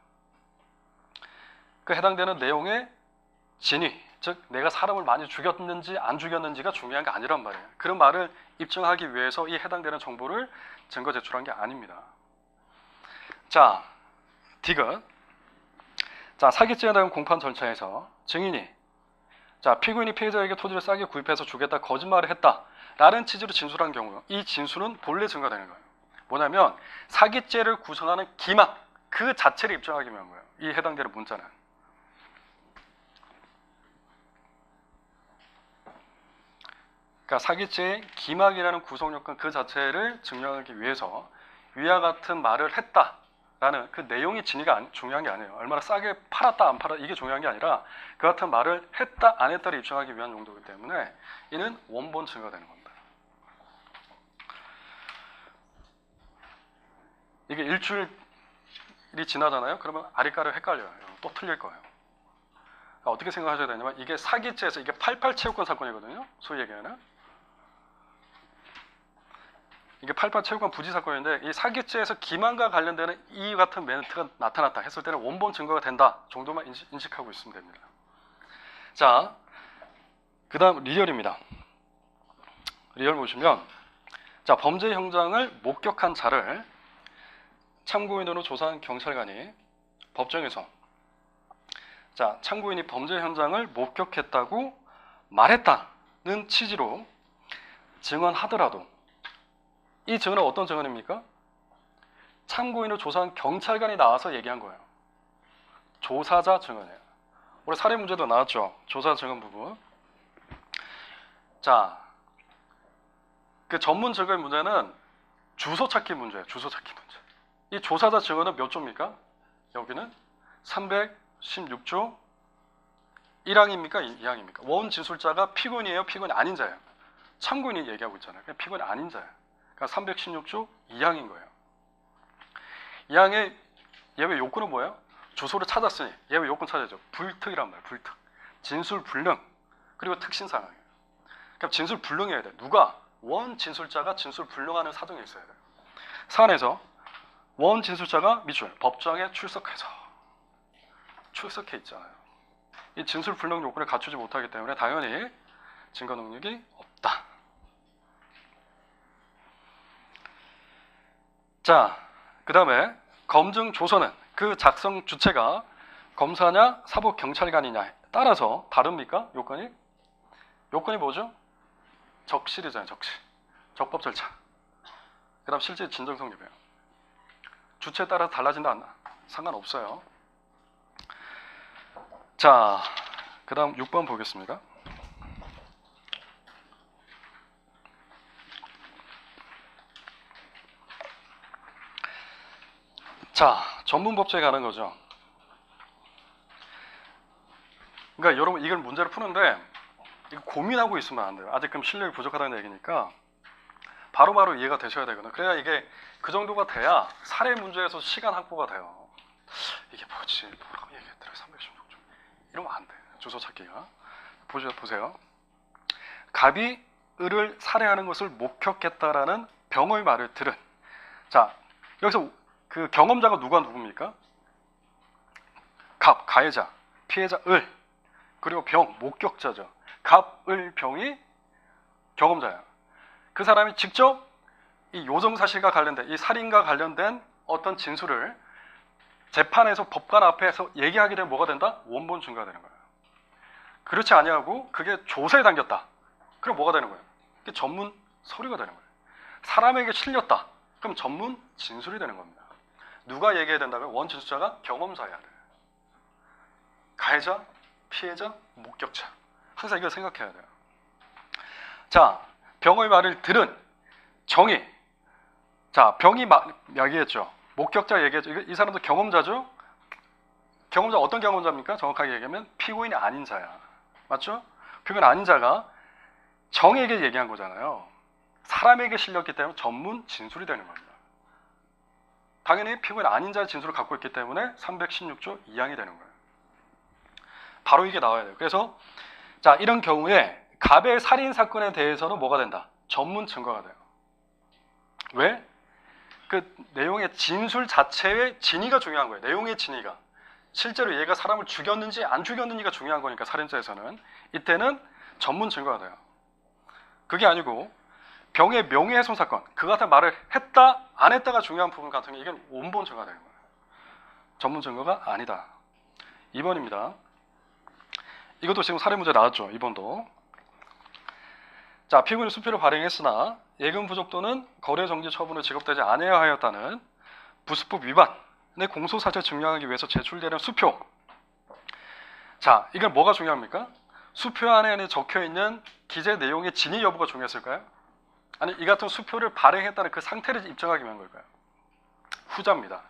그 해당되는 내용의 진위, 즉 내가 사람을 많이 죽였는지 안 죽였는지가 중요한 게 아니란 말이에요. 그런 말을 입증하기 위해서 이 해당되는 정보를 증거 제출한 게 아닙니다. 자, 디귿. 자, 사기죄에 대한 공판 절차에서 증인이, 자, 피고인이 피해자에게 토지를 싸게 구입해서 주겠다 거짓말을 했다라는 취지로 진술한 경우, 이 진술은 본래 증거가 되는 거예요. 뭐냐면 사기죄를 구성하는 기막 그 자체를 입증하기 위한 거예요. 이 해당되는 문자는. 그러니까 사기죄의 기막이라는 구성요건 그 자체를 증명하기 위해서 위와 같은 말을 했다라는 그 내용의 진위가 중요한 게 아니에요. 얼마나 싸게 팔았다 안 팔았다 이게 중요한 게 아니라 그 같은 말을 했다 안 했다를 입증하기 위한 용도이기 때문에 이는 원본 증거가 되는 겁니다. 이게 일주일이 지나잖아요. 그러면 아리까를 헷갈려요. 또 틀릴 거예요. 그러니까 어떻게 생각하셔야 되냐면 이게 사기죄에서 이게 88 체육관 사건이거든요. 소위 얘기하는. 이게 88 체육관 부지 사건인데 이 사기죄에서 기만과 관련되는 이 같은 멘트가 나타났다 했을 때는 원본 증거가 된다 정도만 인식하고 있으면 됩니다. 자, 그 다음 리얼입니다. 리얼 보시면, 자, 범죄 현장을 목격한 자를 참고인으로 조사한 경찰관이 법정에서, 자, 참고인이 범죄 현장을 목격했다고 말했다는 취지로 증언하더라도 이 증언은 어떤 증언입니까? 참고인을 조사한 경찰관이 나와서 얘기한 거예요. 조사자 증언이에요. 우리 사례 문제도 나왔죠. 조사 증언 부분. 자, 그 전문 증거의 문제는 주소 찾기 문제예요. 주소 찾기 문제. 이 조사자 증언은 몇 조입니까? 여기는 316조 1항입니까? 2항입니까? 원 진술자가 피고인이에요? 피고인이 아닌 자예요? 참고인이 얘기하고 있잖아요. 피고인이 아닌 자예요. 그러니까 316조 2항인 거예요. 2항의 예외 요건은 뭐예요? 주소를 찾았으니 예외 요건 찾아야죠. 불특이란 말이에요. 불특. 진술 불능. 그리고 특신 상황이에요. 그럼 진술 불능해야 돼. 누가? 원 진술자가 진술 불능하는 사정이 있어야 돼요. 사안에서 원 진술자가 밑줄 법정에 출석해 있잖아요. 이 진술 불능 요건을 갖추지 못하기 때문에 당연히 증거 능력이 없다. 자, 그 다음에 검증 조서는 그 작성 주체가 검사냐 사법경찰관이냐에 따라서 다릅니까? 요건이? 요건이 뭐죠? 적실이잖아요. 적실. 적법 절차. 그 다음 실제 진정성 예배요. 주체에 따라 달라진다 안 상관없어요. 자, 그 다음 6번 보겠습니다. 자, 전문법칙에 가는 거죠. 그러니까 여러분 이걸 문제를 푸는데 이거 고민하고 있으면 안 돼요. 아직 그럼 실력이 부족하다는 얘기니까 바로바로 이해가 되셔야 되거든요. 그래야 이게 그 정도가 돼야 살해 문제에서 시간 확보가 돼요. 이게 뭐지? 뭐라고 얘기했더라? 316조. 이러면 안 돼. 주소 찾기가. 보세요. 갑이 을을 살해하는 것을 목격했다라는 병의 말을 들은. 자, 여기서 그 경험자가 누굽니까? 갑, 가해자, 피해자 을, 그리고 병, 목격자죠. 갑, 을, 병이 경험자야. 그 사람이 직접 이 요정사실과 관련된, 이 살인과 관련된 어떤 진술을 재판에서 법관 앞에서 얘기하게 되면 뭐가 된다? 원본 증거가 되는 거예요. 그렇지 아니하고 그게 조서에 담겼다. 그럼 뭐가 되는 거예요? 이게 전문 서류가 되는 거예요. 사람에게 실렸다. 그럼 전문 진술이 되는 겁니다. 누가 얘기해야 된다고요? 원진술자가 경험자여야 돼요. 가해자, 피해자, 목격자. 항상 이걸 생각해야 돼요. 자, 병의 말을 들은 정의. 자, 병이 얘기했죠. 목격자 얘기했죠. 이 사람도 경험자죠. 경험자 어떤 경험자입니까? 정확하게 얘기하면 피고인이 아닌 자야. 맞죠? 피고인 아닌 자가 정에게 얘기한 거잖아요. 사람에게 실렸기 때문에 전문 진술이 되는 겁니다. 당연히 피고인 아닌 자의 진술을 갖고 있기 때문에 316조 2항이 되는 거예요. 바로 이게 나와야 돼요. 그래서 자, 이런 경우에 갑의 살인 사건에 대해서는 뭐가 된다? 전문 증거가 돼요. 왜? 그 내용의 진술 자체의 진위가 중요한 거예요. 내용의 진위가. 실제로 얘가 사람을 죽였는지 안 죽였는지가 중요한 거니까 살인죄에서는 이때는 전문 증거가 돼요. 그게 아니고 병의 명예훼손 사건, 그 같은 말을 했다 안 했다가 중요한 부분 같은 게 이건 원본 증거가 되는 거예요. 전문 증거가 아니다. 2번입니다. 이것도 지금 살인 문제 나왔죠. 2번도. 자, 피고인이 수표를 발행했으나 예금 부족 또는 거래 정지 처분을 지급되지 않아야 하였다는 부수법 위반의 공소사실 증명하기 위해서 제출되는 수표. 자, 이건 뭐가 중요합니까? 수표 안에 적혀 있는 기재 내용의 진위 여부가 중요했을까요? 아니, 이 같은 수표를 발행했다는 그 상태를 입증하기 위한 걸까요? 후자입니다.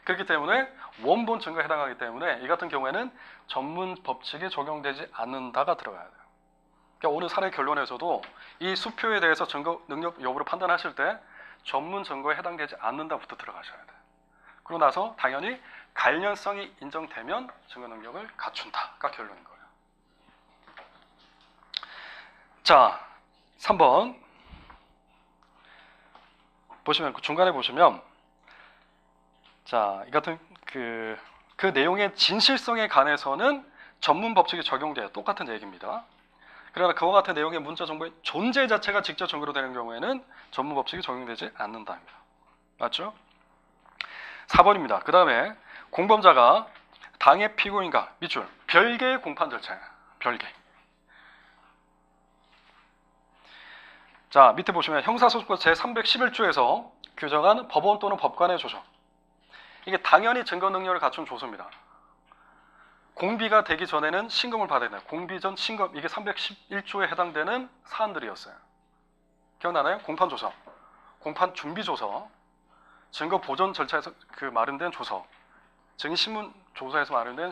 그렇기 때문에 원본 증거에 해당하기 때문에 이 같은 경우에는 전문 법칙이 적용되지 않는다가 들어가야 돼요. 그러니까 오늘 사례 결론에서도 이 수표에 대해서 증거 능력 여부를 판단하실 때 전문 증거에 해당되지 않는다부터 들어가셔야 돼요. 그러고 나서 당연히 관련성이 인정되면 증거 능력을 갖춘다가 결론인 거예요. 자, 3번 보시면 중간에 보시면 자, 이 같은 그 내용의 진실성에 관해서는 전문 법칙이 적용돼요. 똑같은 얘기입니다. 그러나 그와 같은 내용의 문자 정보의 존재 자체가 직접 증거로 되는 경우에는 전문 법칙이 적용되지 않는다입니다. 맞죠? 4번입니다. 그 다음에 공범자가 당해 피고인과 밑줄 별개의 공판 절차예요. 별개. 자, 밑에 보시면 형사소송법 제311조에서 규정한 법원 또는 법관의 조서. 이게 당연히 증거 능력을 갖춘 조서입니다. 공비가 되기 전에는 신검을 받아야 돼요. 공비 전 신검, 이게 311조에 해당되는 사안들이었어요. 기억나나요? 공판조서, 공판 준비조서, 증거 보존 절차에서 그 마련된 조서, 증인신문 조서에서 마련된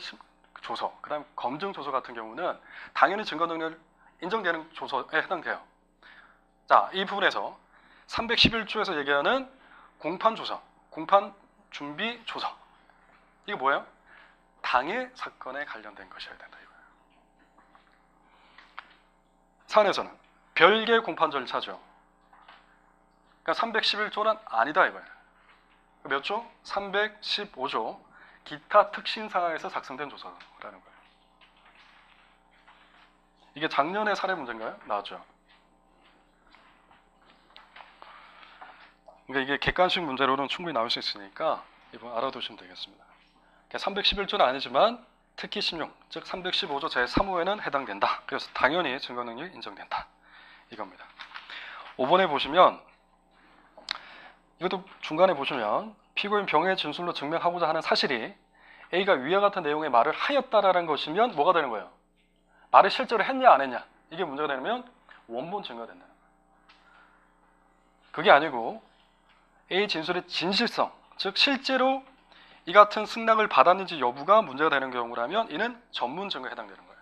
조서, 그 다음 검증조서 같은 경우는 당연히 증거 능력 인정되는 조서에 해당돼요. 자, 이 부분에서 311조에서 얘기하는 공판조서, 공판 준비조서, 이게 뭐예요? 당해 사건에 관련된 것이어야 된다 이거예요. 사안에서는 별개 공판 절차죠. 그러니까 311조는 아니다 이거예요. 몇 조? 315조 기타 특신사항에서 작성된 조서라는 거예요. 이게 작년에 사례 문제인가요? 나왔죠. 그러니까 이게 객관식 문제로는 충분히 나올 수 있으니까 이번 알아두시면 되겠습니다. 311조는 아니지만 특히 신용, 즉 315조 제3호에는 해당된다. 그래서 당연히 증거능력이 인정된다. 이겁니다. 5번에 보시면 이것도 중간에 보시면 피고인 병의 진술로 증명하고자 하는 사실이 A가 위와 같은 내용의 말을 하였다라는 것이면 뭐가 되는 거예요? 말을 실제로 했냐 안 했냐? 이게 문제가 되면 원본 증거가 된다. 그게 아니고 A 진술의 진실성, 즉 실제로 이 같은 승낙을 받았는지 여부가 문제가 되는 경우라면 이는 전문 증거에 해당되는 거예요.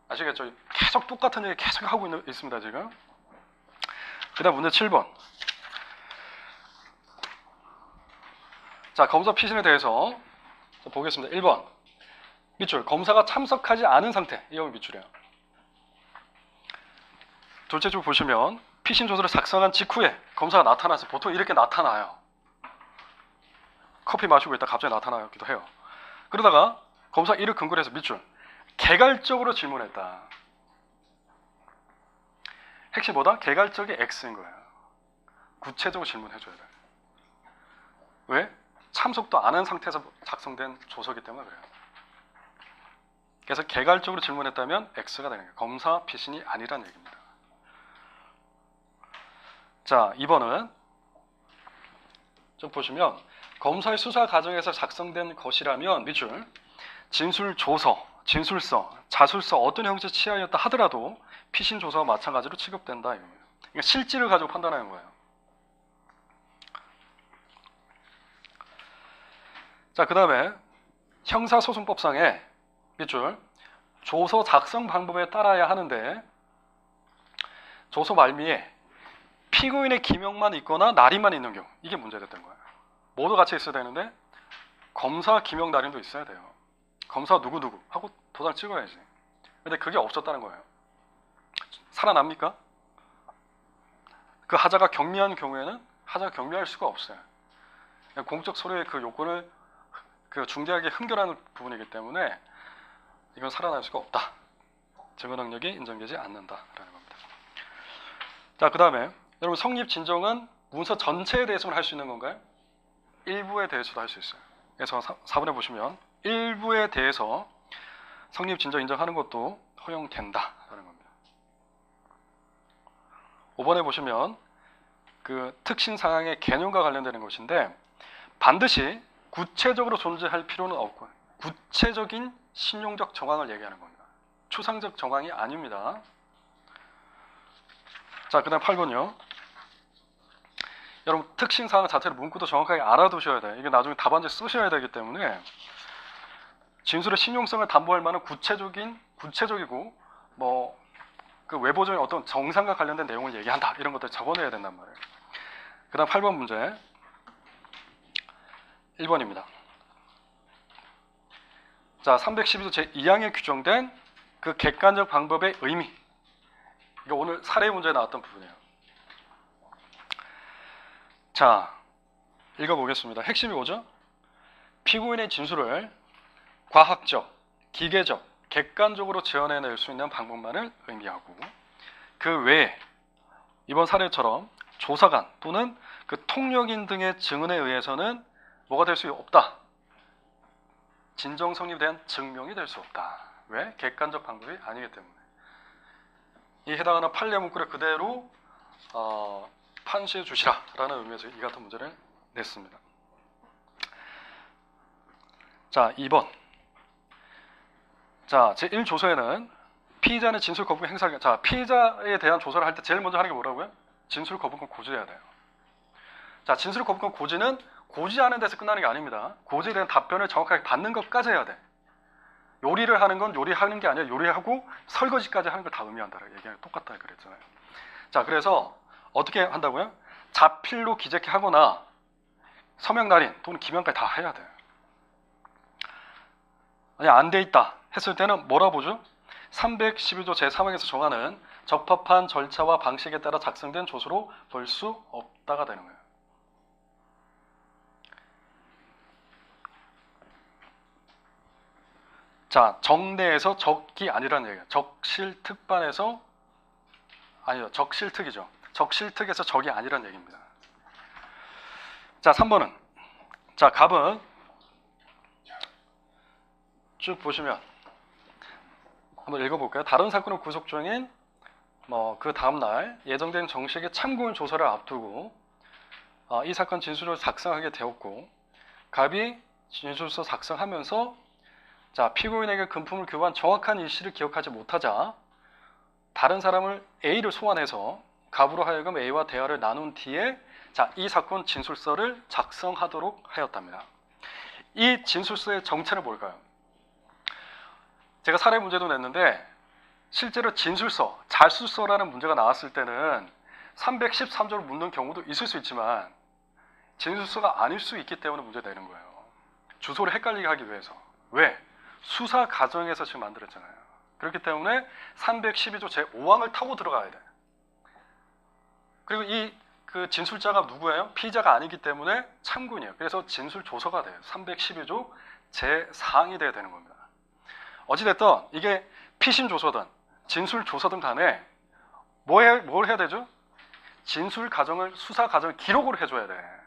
아시겠죠? 계속 똑같은 얘기 계속 하고 있습니다 지금. 그 다음 문제 7번. 자, 검사 피신에 대해서 보겠습니다. 1번. 밑줄. 검사가 참석하지 않은 상태. 이 경우 밑줄이에요. 둘째 줄 보시면 피신 조서를 작성한 직후에 검사가 나타나서 보통 이렇게 나타나요. 커피 마시고 있다 갑자기 나타나기도 해요. 그러다가 검사 이를 근거로 해서 밑줄. 개괄적으로 질문했다. 핵심 뭐다? 개괄적이 X인 거예요. 구체적으로 질문해줘야 돼. 왜? 참석도 안 한 상태에서 작성된 조서기 때문에 그래요. 그래서 개괄적으로 질문했다면 X가 되는 거예요. 검사 피신이 아니라는 얘기입니다. 자, 2번은 좀 보시면 검사의 수사 과정에서 작성된 것이라면 밑줄 진술 조서, 진술서, 자술서 어떤 형식을 취하였다 하더라도 피신 조서와 마찬가지로 취급된다 이겁니다. 그러니까 실질을 가지고 판단하는 거예요. 자, 그 다음에 형사소송법상에 밑줄 조서 작성 방법에 따라야 하는데 조서 말미에 피고인의 기명만 있거나 날인만 있는 경우 이게 문제됐던 거예요. 모두 같이 있어야 되는데 검사 기명 날인도 있어야 돼요. 검사 누구누구 하고 도장 찍어야지. 근데 그게 없었다는 거예요. 살아납니까? 그 하자가 경미한 경우에는 하자가 경미할 수가 없어요. 공적 소유의 그 요건을 중대하게 흠결하는 부분이기 때문에 이건 살아날 수가 없다. 증거 능력이 인정되지 않는다라는 겁니다. 자, 그 다음에 여러분 성립 진정은 문서 전체에 대해서만 할 수 있는 건가요? 일부에 대해서도 할 수 있어요. 그래서 4번에 보시면 일부에 대해서 성립 진정 인정하는 것도 허용된다라는 겁니다. 5번에 보시면 그 특신 상황의 개념과 관련되는 것인데 반드시 구체적으로 존재할 필요는 없고 구체적인 신용적 정황을 얘기하는 겁니다. 추상적 정황이 아닙니다. 자, 그 다음 8번요. 여러분 특신 사항 자체를 문구도 정확하게 알아두셔야 돼요. 이게 나중에 답안지 쓰셔야 되기 때문에 진술의 신용성을 담보할 만한 구체적이고 뭐 그 외부적인 어떤 정상과 관련된 내용을 얘기한다 이런 것들 적어내야 된단 말이에요. 그 다음 8번 문제 1번입니다. 자, 312조 제2항에 규정된 그 객관적 방법의 의미. 이거 오늘 사례 문제에 나왔던 부분이에요. 자, 읽어보겠습니다. 핵심이 뭐죠? 피고인의 진술을 과학적, 기계적, 객관적으로 재현해낼 수 있는 방법만을 의미하고 그 외에 이번 사례처럼 조사관 또는 그 통역인 등의 증언에 의해서는 뭐가 될 수 없다. 진정 성립에 대한 증명이 될 수 없다. 왜? 객관적 방법이 아니기 때문에. 이 해당하는 판례 문구를 그대로 판시해 주시라 라는 의미에서 이 같은 문제를 냈습니다. 자, 2번. 자, 제1조서에는 피의자는 진술 거부권 행사. 자, 피의자에 대한 조사를 할 때 제일 먼저 하는 게 뭐라고요? 진술 거부권 고지해야 돼요. 자, 진술 거부권 고지는 고지하는 데서 끝나는 게 아닙니다. 고지에 대한 답변을 정확하게 받는 것까지 해야 돼. 요리를 하는 건 요리하는 게 아니라 요리하고 설거지까지 하는 걸 다 의미한다라고 얘기하는 똑같다 그랬잖아요. 자, 그래서 어떻게 한다고요? 자필로 기재케 하거나 서명 날인 또는 기명까지 다 해야 돼요. 아니 안 돼 있다 했을 때는 뭐라 보죠? 312조 제3항에서 정하는 적법한 절차와 방식에 따라 작성된 조서로 볼 수 없다가 되는 거예요. 자, 정내에서 적이 아니라는 얘기예요. 적실특반에서 아니요, 적실특이죠. 적실특에서 적이 아니라는 얘기입니다. 자, 3번은 자, 갑은 쭉 보시면 한번 읽어볼까요? 다른 사건의 구속 중인 그 다음날 예정된 정식의 참고인 조사를 앞두고 이 사건 진술을 작성하게 되었고 갑이 진술서 작성하면서 자, 피고인에게 금품을 교환한 정확한 일시를 기억하지 못하자 다른 사람을 A를 소환해서 갑으로 하여금 A와 대화를 나눈 뒤에 자, 이 사건 진술서를 작성하도록 하였답니다. 이 진술서의 정체는 뭘까요? 제가 사례 문제도 냈는데 실제로 진술서, 자술서라는 문제가 나왔을 때는 313조를 묻는 경우도 있을 수 있지만 진술서가 아닐 수 있기 때문에 문제가 되는 거예요. 주소를 헷갈리게 하기 위해서. 왜? 수사 과정에서 지금 만들었잖아요. 그렇기 때문에 312조 제5항을 타고 들어가야 돼. 그리고 그 진술자가 누구예요? 피의자가 아니기 때문에 참고인이에요. 그래서 진술 조서가 돼요. 312조 제4항이 돼야 되는 겁니다. 어찌됐든 이게 피신 조서든 진술 조서든 간에 뭘 해야 되죠? 진술 과정을, 수사 과정을 기록으로 해줘야 돼.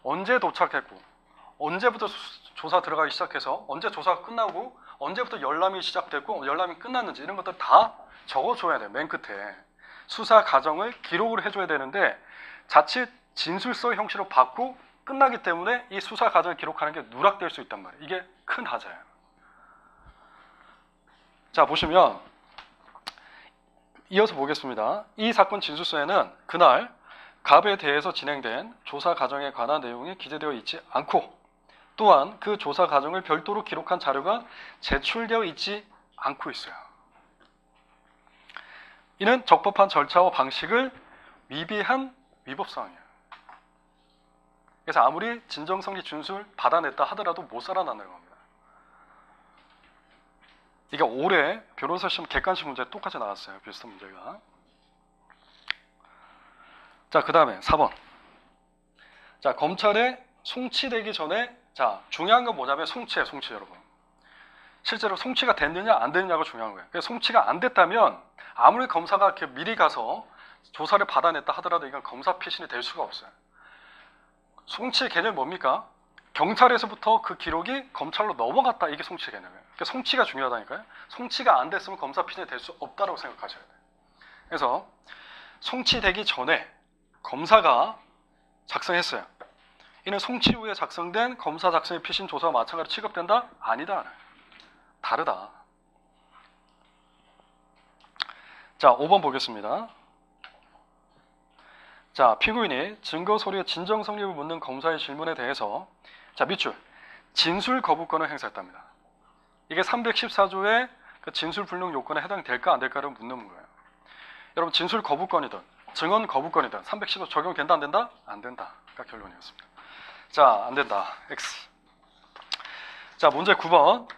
언제 도착했고, 언제부터 조사 들어가기 시작해서, 언제 조사가 끝나고, 언제부터 열람이 시작됐고, 열람이 끝났는지 이런 것들 다 적어줘야 돼. 맨 끝에. 수사 과정을 기록으로 해줘야 되는데 자칫 진술서 형식으로 받고 끝나기 때문에 이 수사 과정을 기록하는 게 누락될 수 있단 말이에요. 이게 큰 하자예요. 자, 보시면 이어서 보겠습니다. 이 사건 진술서에는 그날 갑에 대해서 진행된 조사 과정에 관한 내용이 기재되어 있지 않고, 또한 그 조사 과정을 별도로 기록한 자료가 제출되어 있지 않고 있어요. 이는 적법한 절차와 방식을 위배한 위법사항이에요. 그래서 아무리 진정성리 진술 받아냈다 하더라도 못 살아난다는 겁니다. 이게 올해 변호사 시험 객관식 문제 똑같이 나왔어요. 비슷한 문제가. 자, 그 다음에 4번. 자, 검찰에 송치되기 전에, 자, 중요한 건 뭐냐면 송치예요, 송치 여러분. 실제로 송치가 됐느냐 안 됐느냐가 중요한 거예요. 그래서 송치가 안 됐다면 아무리 검사가 이렇게 미리 가서 조사를 받아냈다 하더라도 이건 검사 피신이 될 수가 없어요. 송치의 개념이 뭡니까? 경찰에서부터 그 기록이 검찰로 넘어갔다, 이게 송치 개념이에요. 그러니까 송치가 중요하다니까요. 송치가 안 됐으면 검사 피신이 될 수 없다고 생각하셔야 돼요. 그래서 송치되기 전에 검사가 작성했어요. 이는 송치 후에 작성된 검사 작성의 피신 조사와 마찬가지로 취급된다? 아니다. 다르다. 자, 5번 보겠습니다. 자, 피고인이 증거 서류의 진정 성립을 묻는 검사의 질문에 대해서, 자, 밑줄 진술 거부권을 행사했답니다. 이게 314조의 그 진술 불능 요건에 해당될까 안 될까를 묻는 거예요. 여러분, 진술 거부권이든 증언 거부권이든 315 적용된다 안 된다? 안 된다가 결론이었습니다. 자, 안 된다. X. 자, 문제 9번.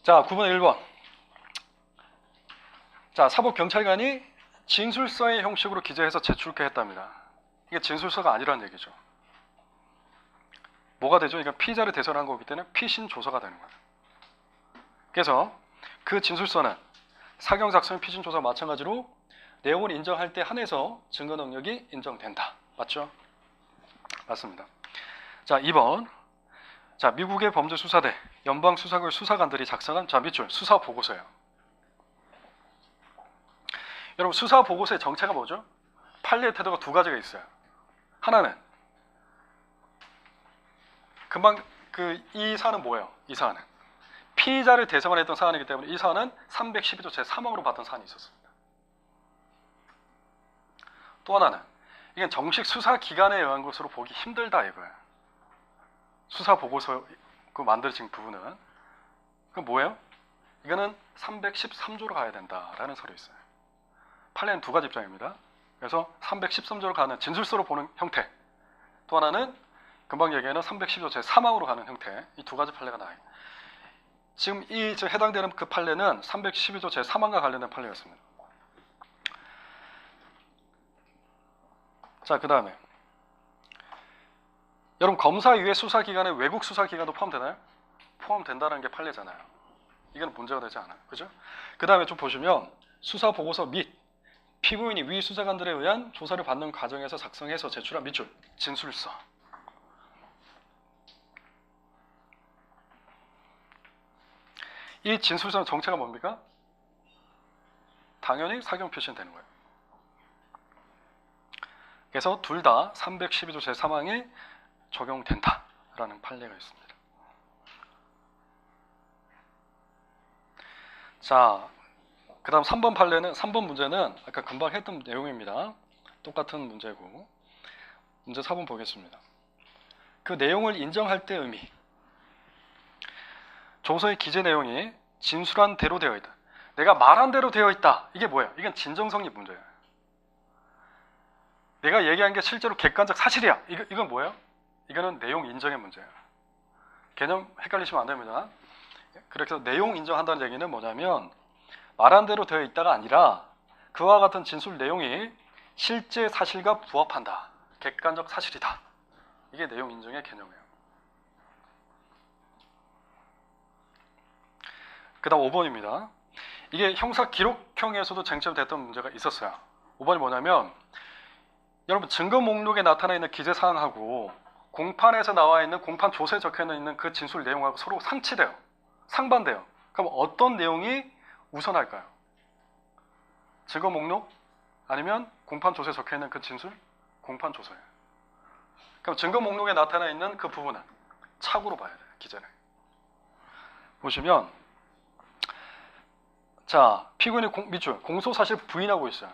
자, 9번 1번. 자, 사법경찰관이 진술서의 형식으로 기재해서 제출케 했답니다. 이게 진술서가 아니라는 얘기죠. 뭐가 되죠? 이건 피의자를 대선한 거기 때문에 피신 조서가 되는 거예요. 그래서 그 진술서는 사경 작성 피신 조사와 마찬가지로 내용을 인정할 때 한해서 증거 능력이 인정된다. 맞죠? 맞습니다. 자, 2번. 자, 미국의 범죄수사대 연방수사국 수사관들이 작성한, 자, 밑줄 수사 보고서예요. 여러분, 수사 보고서의 정체가 뭐죠? 판례의 태도가 두 가지가 있어요. 하나는 금방 이 사안은 뭐예요? 이 사안은 피의자를 대상으로 했던 사안이기 때문에 이 사안은 312조 제3항으로 받던 사안이 있었습니다. 또 하나는 이건 정식 수사기관에 의한 것으로 보기 힘들다 이거예요. 수사 보고서 그 만들어진 부분은 그 뭐예요? 이거는 313조로 가야 된다라는 설이 있어요. 판례는 두 가지 입장입니다. 그래서 313조로 가는 진술서로 보는 형태, 또 하나는 금방 얘기하는 312조 제3항으로 가는 형태, 이 두 가지 판례가 나와요. 지금 해당되는 그 판례는 312조 제3항과 관련된 판례였습니다. 자, 그 다음에 여러분, 검사 이외 수사기관에 외국 수사기관도 포함되나요? 포함된다는 게 판례잖아요. 이건 문제가 되지 않아요. 그죠? 그 다음에 좀 보시면 수사보고서 및 피고인이 위 수사관들에 의한 조사를 받는 과정에서 작성해서 제출한 밑줄 진술서. 이 진술서의 정체가 뭡니까? 당연히 사경 표시는 되는 거예요. 그래서 둘 다 312조 제3항이 적용된다라는 판례가 있습니다. 자, 그 다음 3번 판례는, 3번 문제는 아까 금방 했던 내용입니다. 똑같은 문제고. 문제 4번 보겠습니다. 그 내용을 인정할 때 의미. 조서의 기재 내용이 진술한 대로 되어 있다. 내가 말한 대로 되어 있다. 이게 뭐예요? 이건 진정성립 문제예요. 내가 얘기한 게 실제로 객관적 사실이야. 이건 뭐예요? 이거는 내용 인정의 문제예요. 개념 헷갈리시면 안 됩니다. 그래서 내용 인정한다는 얘기는 뭐냐면 말한 대로 되어 있다가 아니라 그와 같은 진술 내용이 실제 사실과 부합한다. 객관적 사실이다. 이게 내용 인정의 개념이에요. 그 다음 5번입니다. 이게 형사 기록형에서도 쟁점됐던 문제가 있었어요. 5번이 뭐냐면 여러분 증거 목록에 나타나 있는 기재사항하고 공판에서 나와 있는 공판 조서에 적혀 있는 그 진술 내용하고 서로 상치돼요. 상반돼요. 그럼 어떤 내용이 우선할까요? 증거 목록 아니면 공판 조서에 적혀 있는 그 진술? 공판 조서예요. 그럼 증거 목록에 나타나 있는 그 부분은 착오로 봐야 돼요. 기재를. 보시면 자, 피고인이 밑줄 공소 사실 부인하고 있어요.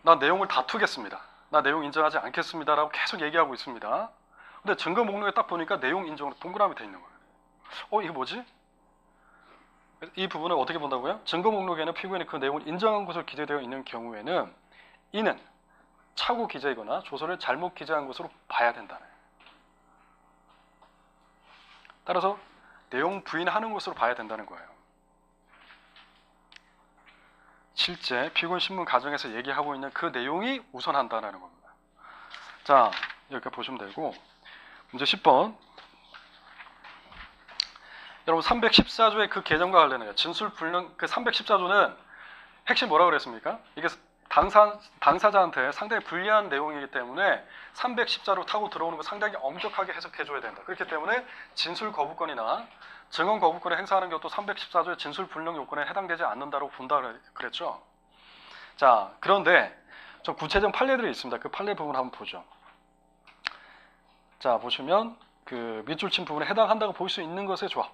나 내용을 다투겠습니다. 나 내용 인정하지 않겠습니다. 라고 계속 얘기하고 있습니다. 근데 증거 목록에 딱 보니까 내용 인정으로 동그라미 돼 있는 거예요. 이게 뭐지? 이 부분을 어떻게 본다고요? 증거 목록에는 피고인이 그 내용을 인정한 것으로 기재되어 있는 경우에는 이는 착오 기재이거나 조서를 잘못 기재한 것으로 봐야 된다는. 따라서 내용 부인하는 것으로 봐야 된다는 거예요. 실제 피고인 신문 과정에서 얘기하고 있는 그 내용이 우선한다는 겁니다. 자, 여기까지 보시면 되고 문제 10번. 여러분 314조의 그 개정과 관련해요. 진술불능 그 314조는 핵심 뭐라고 그랬습니까? 이게 당사자한테 상당히 불리한 내용이기 때문에 314로 타고 들어오는 거 상당히 엄격하게 해석해줘야 된다. 그렇기 때문에 진술 거부권이나 증언 거부권을 행사하는 것도 314조의 진술불능 요건에 해당되지 않는다고 본다 그랬죠. 자, 그런데 좀 구체적 판례들이 있습니다. 그 판례 부분 한번 보죠. 자, 보시면 그 밑줄 친 부분에 해당한다고 볼 수 있는 것의 조합,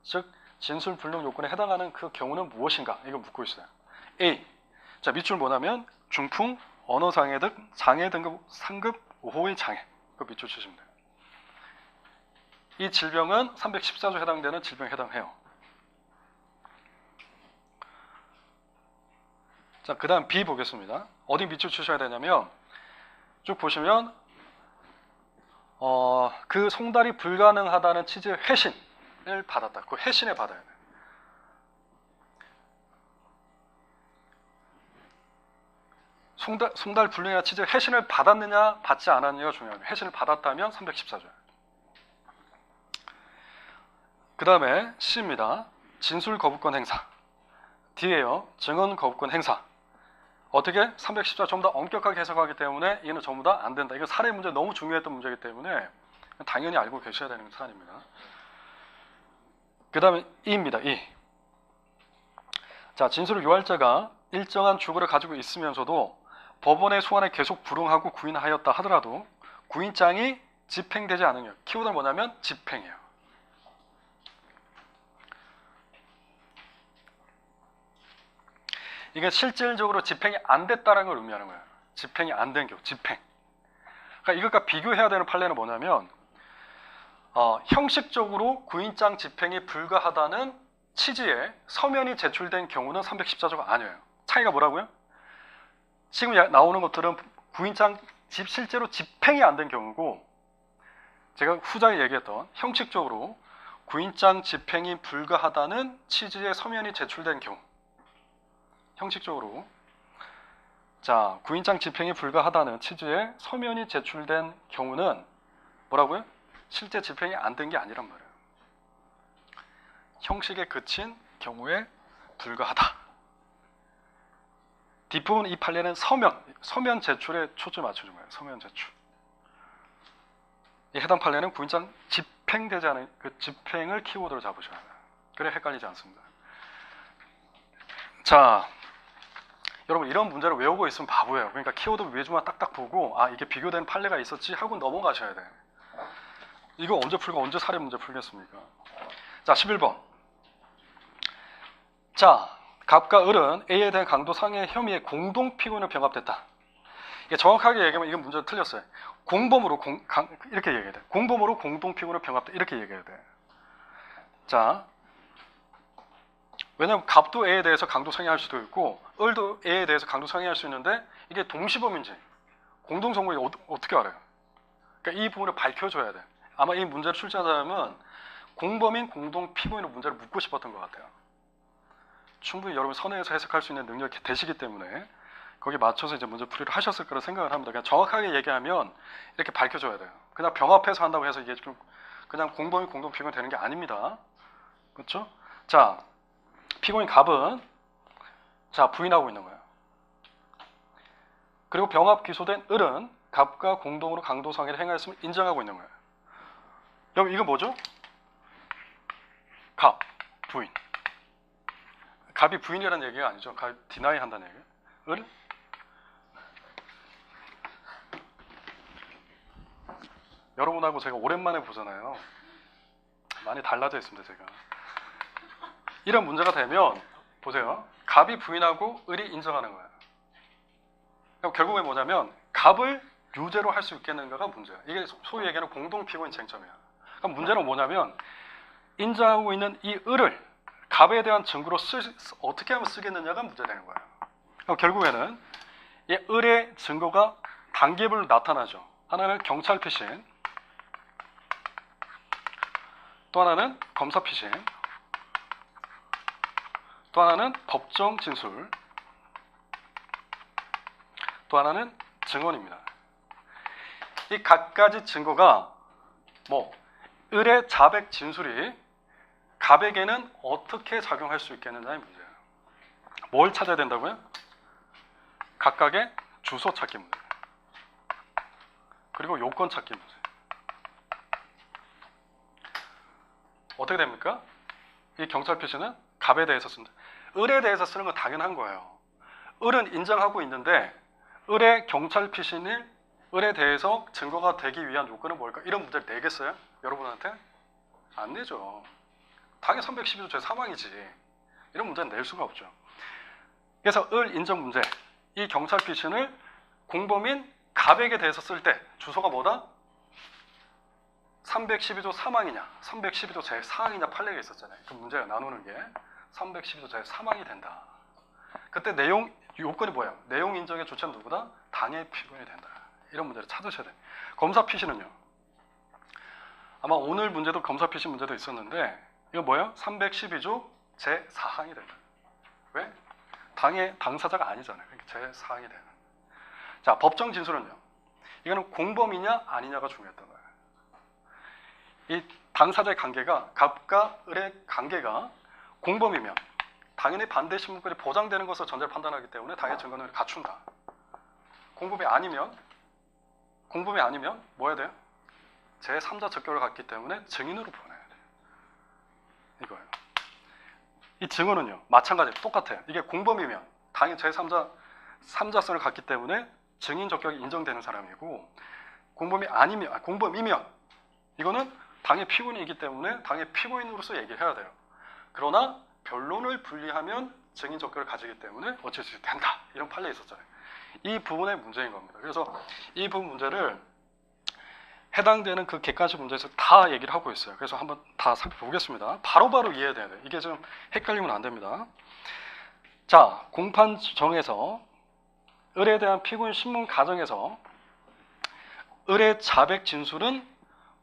즉 진술불능 요건에 해당하는 그 경우는 무엇인가? 이거 묻고 있어요. A. 자, 밑줄 뭐냐면 중풍, 언어장애 등 장애 등급 상급 5호의 장애. 그 밑줄 치시면 돼요. 이 질병은 314조 해당되는 질병에 해당해요. 자, 그 다음 B 보겠습니다. 어디 밑줄 치셔야 되냐면 쭉 보시면 그 송달이 불가능하다는 취지의 회신을 받았다. 그 회신에 받아야 돼요. 송달 불능이나 취지의 회신을 받았느냐 받지 않았느냐가 중요합니다. 회신을 받았다면 314조예요. 그 다음에 C입니다. 진술 거부권 행사. D예요. 증언 거부권 행사. 어떻게? 314 전부 다 엄격하게 해석하기 때문에 이는 전부 다 안 된다. 이거 사례 문제 너무 중요했던 문제이기 때문에 당연히 알고 계셔야 되는 사안입니다. 그 다음에 E입니다. E. 자, 진술 유할자가 일정한 주거를 가지고 있으면서도 법원의 소환에 계속 불응하고 구인하였다 하더라도 구인장이 집행되지 않은 경우. 키워드는 뭐냐면 집행이에요. 이게 실질적으로 집행이 안 됐다는 걸 의미하는 거예요. 집행이 안 된 경우, 집행. 그러니까 이것과 비교해야 되는 판례는 뭐냐면 형식적으로 구인장 집행이 불가하다는 취지의 서면이 제출된 경우는 314조가 아니에요. 차이가 뭐라고요? 지금 나오는 것들은 구인장 실제로 집행이 안 된 경우고 제가 후자에 얘기했던 형식적으로 구인장 집행이 불가하다는 취지의 서면이 제출된 경우 형식적으로 자, 구인장 집행이 불가하다는 취지의 서면이 제출된 경우는 뭐라고요? 실제 집행이 안 된 게 아니란 말이에요. 형식에 그친 경우에 불가하다. 뒷부분 이 판례는 서면 제출에 초점을 맞추는 거예요. 서면 제출. 이 해당 판례는 구인장 집행되지 않은 그 집행을 키워드로 잡으셔야 해요. 그래 헷갈리지 않습니다. 자, 여러분 이런 문제를 외우고 있으면 바보예요. 그러니까 키워드 위주만 딱딱 보고 이게 비교된 판례가 있었지 하고 넘어가셔야 돼요. 이거 언제 풀고 언제 사례 문제 풀겠습니까? 자, 11번. 자, 갑과 을은 A에 대한 강도 상해 혐의에 공동 피고인으로 병합됐다. 이게 정확하게 얘기하면 이건 문제가 틀렸어요. 공범으로 이렇게 얘기해야 돼. 공범으로 공동피고인으로 병합다 이렇게 얘기해야 돼. 자, 왜냐면 갑도 A에 대해서 강도 상의할 수도 있고 을도 A에 대해서 강도 상의할 수 있는데 이게 동시범인지 공동성범인지 어떻게 알아요? 그러니까 이 부분을 밝혀줘야 돼. 아마 이 문제를 출제하자면 공범인 공동피고인으로 문제를 묻고 싶었던 것 같아요. 충분히 여러분 선행해서 해석할 수 있는 능력이 되시기 때문에 거기에 맞춰서 이제 문제 풀이를 하셨을 거라 생각을 합니다. 그냥 정확하게 얘기하면 이렇게 밝혀줘야 돼요. 그냥 병합해서 한다고 해서 이게 그냥 공범인 공동피고인 되는 게 아닙니다. 그렇죠? 자, 피고인 갑은 자 부인하고 있는 거예요. 그리고 병합 기소된 을은 갑과 공동으로 강도상해를 행하였음을 인정하고 있는 거예요. 여러분 이거 뭐죠? 갑, 부인. 갑이 부인이라는 얘기가 아니죠. 갑이 디나이 한다는 얘기예요. 을? 여러분하고 제가 오랜만에 보잖아요. 많이 달라져 있습니다, 제가. 이런 문제가 되면 보세요. 갑이 부인하고 을이 인정하는 거예요. 그럼 결국에 뭐냐면 갑을 유죄로 할 수 있겠는가가 문제예요. 이게 소위 얘기하는 공동피고인 쟁점이야. 그럼 문제는 뭐냐면 인정하고 있는 이 을을 갑에 대한 증거로 어떻게 하면 쓰겠느냐가 문제되는 거예요. 그럼 결국에는 이 을의 증거가 단계별로 나타나죠. 하나는 경찰 피신, 또 하나는 검사 피신, 또 하나는 법정 진술, 또 하나는 증언입니다. 이 갖가지 증거가 을의 자백 진술이 갑에게는 어떻게 작용할 수 있겠느냐의 문제예요. 뭘 찾아야 된다고요? 각각의 주소 찾기 문제, 그리고 요건 찾기 문제. 어떻게 됩니까? 이 경찰 표시는 갑에 대해서 쓴다. 을에 대해서 쓰는 건 당연한 거예요. 을은 인정하고 있는데 을의 경찰 피신이 을에 대해서 증거가 되기 위한 요건은 뭘까? 이런 문제를 내겠어요? 여러분한테? 안 내죠. 당연히 312조 제3항이지. 이런 문제는 낼 수가 없죠. 그래서 을 인정 문제, 이 경찰 피신을 공범인 갑에게 대해서 쓸 때 주소가 뭐다? 312조 3항이냐 312조 제4항이냐 판례가 있었잖아요. 그 문제가 나누는 게 312조 제3항이 된다. 그때 요건이 뭐예요? 내용 인정의 주체는 누구다? 당의 피고인이 된다. 이런 문제를 찾으셔야 돼요. 검사 피신은요, 아마 오늘 문제도 검사 피신 문제도 있었는데 이거 뭐예요? 312조 제4항이 된다. 왜? 당사자가 아니잖아요. 그러니까 제4항이 되는. 자, 법정 진술은요, 이거는 공범이냐 아니냐가 중요했던 거예요. 이 당사자의 관계가, 갑과 을의 관계가 공범이면 당연히 반대 신문권이 보장되는 것으로 전제를 판단하기 때문에 당의 증거능력을 갖춘다. 공범이 아니면 뭐 해야 돼요? 제3자 적격을 갖기 때문에 증인으로 보내야 돼요. 이거예요. 이 증언은요, 마찬가지로 똑같아요. 이게 공범이면 당연히 제3자성을 갖기 때문에 증인 적격이 인정되는 사람이고, 공범이면 이거는 당의 피고인이기 때문에 당의 피고인으로서 얘기를 해야 돼요. 그러나 변론을 분리하면 증인 적격을 가지기 때문에 어쩔 수 된다. 이런 판례가 있었잖아요. 이 부분의 문제인 겁니다. 그래서 이 부분 문제를 해당되는 그 객관식 문제에서 다 얘기를 하고 있어요. 그래서 한번 다 살펴보겠습니다. 바로바로 이해돼야 돼요. 이게 좀 헷갈리면 안 됩니다. 자, 공판정에서 을에 대한 피고인 신문 가정에서 을의 자백 진술은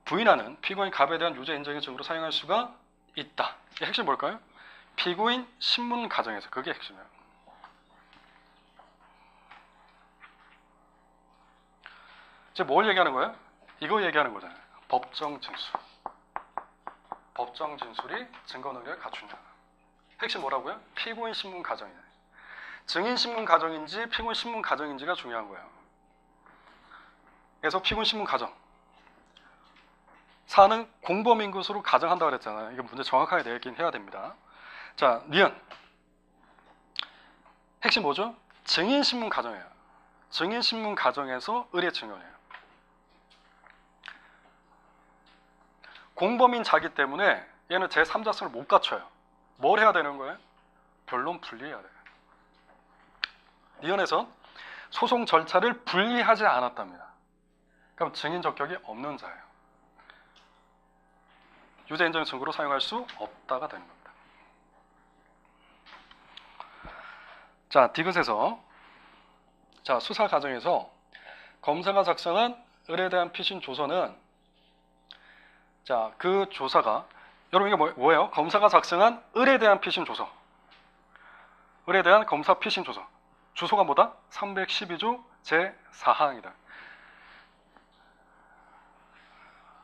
부인하는 피고인 갑에 대한 유죄 인정의 증거로 사용할 수가 있다. 이 핵심 뭘까요? 피고인 신문 가정에서. 그게 핵심이에요. 이제 뭘 얘기하는 거예요? 이거 얘기하는 거잖아요. 법정 진술. 법정 진술이 증거 능력을 갖추냐. 핵심 뭐라고요? 피고인 신문 가정이냐. 증인 신문 가정인지 피고인 신문 가정인지가 중요한 거예요. 그래서 피고인 신문 가정. 사는 공범인 것으로 가정한다고 그랬잖아요. 이거 문제 정확하게 내긴 해야 됩니다. 자, 니은. 핵심 뭐죠? 증인 신문 가정이에요. 증인 신문 가정에서 을의 증언이에요. 공범인 자기 때문에 얘는 제3자성을 못 갖춰요. 뭘 해야 되는 거예요? 변론 분리해야 돼요. 니은에선 소송 절차를 분리하지 않았답니다. 그럼 증인 적격이 없는 자예요. 유죄 인정 증거로 사용할 수 없다가 되는 겁니다. 자, 디귿에서 자, 수사 과정에서 검사가 작성한 을에 대한 피신 조서는 자, 그 조사가 여러분 이게 뭐예요? 검사가 작성한 을에 대한 피신 조서. 을에 대한 검사 피신 조서. 주소가 뭐다? 312조 제4항이다.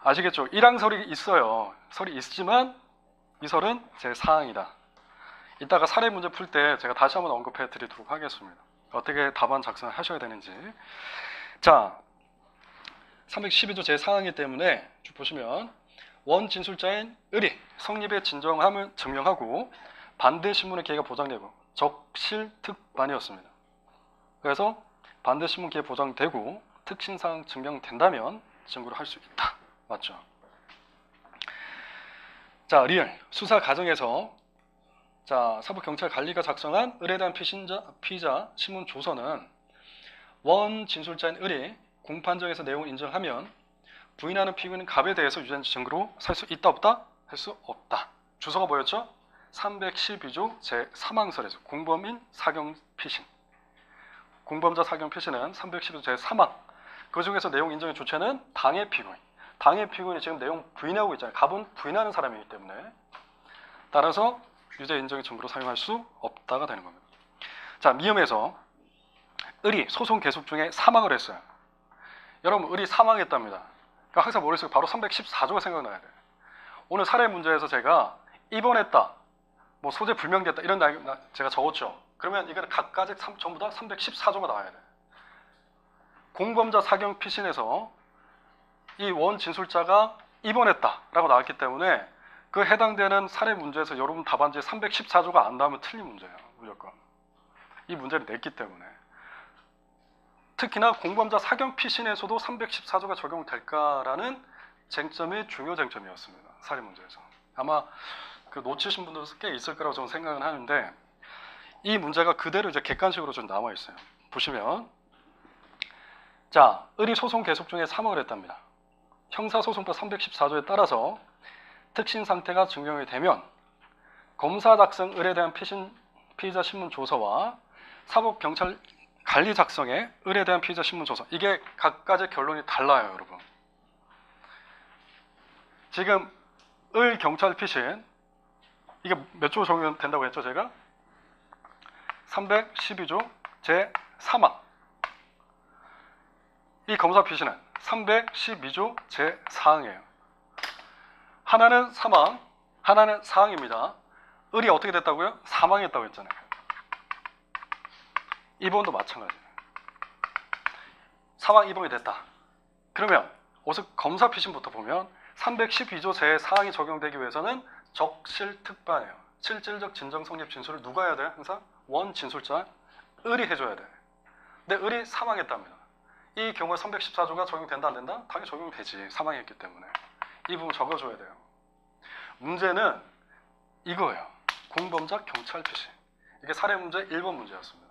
아시겠죠? 1항설이 있어요. 설이 있지만 이 설은 제4항이다. 이따가 사례 문제 풀 때 제가 다시 한번 언급해 드리도록 하겠습니다. 어떻게 답안 작성하셔야 되는지. 자, 312조 제4항이기 때문에 쭉 보시면 원 진술자인 을이 성립의 진정함을 증명하고 반대 신문의 기회가 보장되고 적실특반이었습니다. 그래서 반대 신문 기회 보장되고 특신사항 증명된다면 증거를 할 수 있다. 맞죠? 자, 리얼 수사 과정에서 자, 사법경찰관리가 작성한 을에 대한 피의자 신문 조서는 원 진술자인 을이 공판정에서 내용을 인정하면 부인하는 피고인은 갑에 대해서 유죄인지 증거로 살 수 있다 없다? 할 수 없다. 주소가 뭐였죠? 312조 제3항설에서 공범인 사경피신. 공범자 사경피신은 312조 제3항. 그 중에서 내용 인정의 주체는 당해 피고인. 당해 피고인이 지금 내용 부인하고 있잖아요. 갑은 부인하는 사람이기 때문에 따라서 유죄 인정의 증거로 사용할 수 없다가 되는 겁니다. 자, 미음에서 을이 소송 계속 중에 사망을 했어요. 여러분, 을이 사망했답니다. 그러니까 항상 머릿속에 바로 314조가 생각나야 돼요. 오늘 사례 문제에서 제가 입원했다, 뭐 소재 불명됐다 이런 제가 적었죠. 그러면 이거는 각가지 전부 다 314조가 나와야 돼요. 공범자 사경 피신에서 이 원 진술자가 입원했다라고 나왔기 때문에 그 해당되는 사례 문제에서 여러분 답안지에 314조가 안 나오면 틀린 문제예요. 무조건. 이 문제를 냈기 때문에. 특히나 공범자 사경 피신에서도 314조가 적용될까라는 쟁점이 중요 쟁점이었습니다. 사례 문제에서. 아마 그 놓치신 분들도 꽤 있을 거라고 저는 생각은 하는데 이 문제가 그대로 이제 객관식으로 좀 남아 있어요. 보시면 자, 을이 소송 계속 중에 사망을 했답니다. 형사소송법 314조에 따라서 특신 상태가 증명이 되면 검사 작성 을에 대한 피의자 신문 조서와 사법경찰 관리 작성의 을에 대한 피의자 신문 조서, 이게 각가지 결론이 달라요, 여러분. 지금 을 경찰 피신 이게 몇 조 적용된다고 했죠, 제가? 312조 제3항. 이 검사 피신은 312조 제4항이에요. 하나는 사망, 하나는 사항입니다. 을이 어떻게 됐다고요? 사망했다고 했잖아요. 입원도 마찬가지예요. 사망 입원이 됐다. 그러면 우선 검사 피신부터 보면 312조 제4항이 적용되기 위해서는 적실특반이에요. 실질적 진정 성립 진술을 누가 해야 돼요? 항상 원 진술자 을이 해줘야 돼요. 근데 을이 사망했답니다. 이 경우에 314조가 적용된다 안 된다? 당연히 적용되지. 사망했기 때문에. 이 부분 적어줘야 돼요. 문제는 이거예요. 공범자 경찰 피신. 이게 사례 문제 1번 문제였습니다.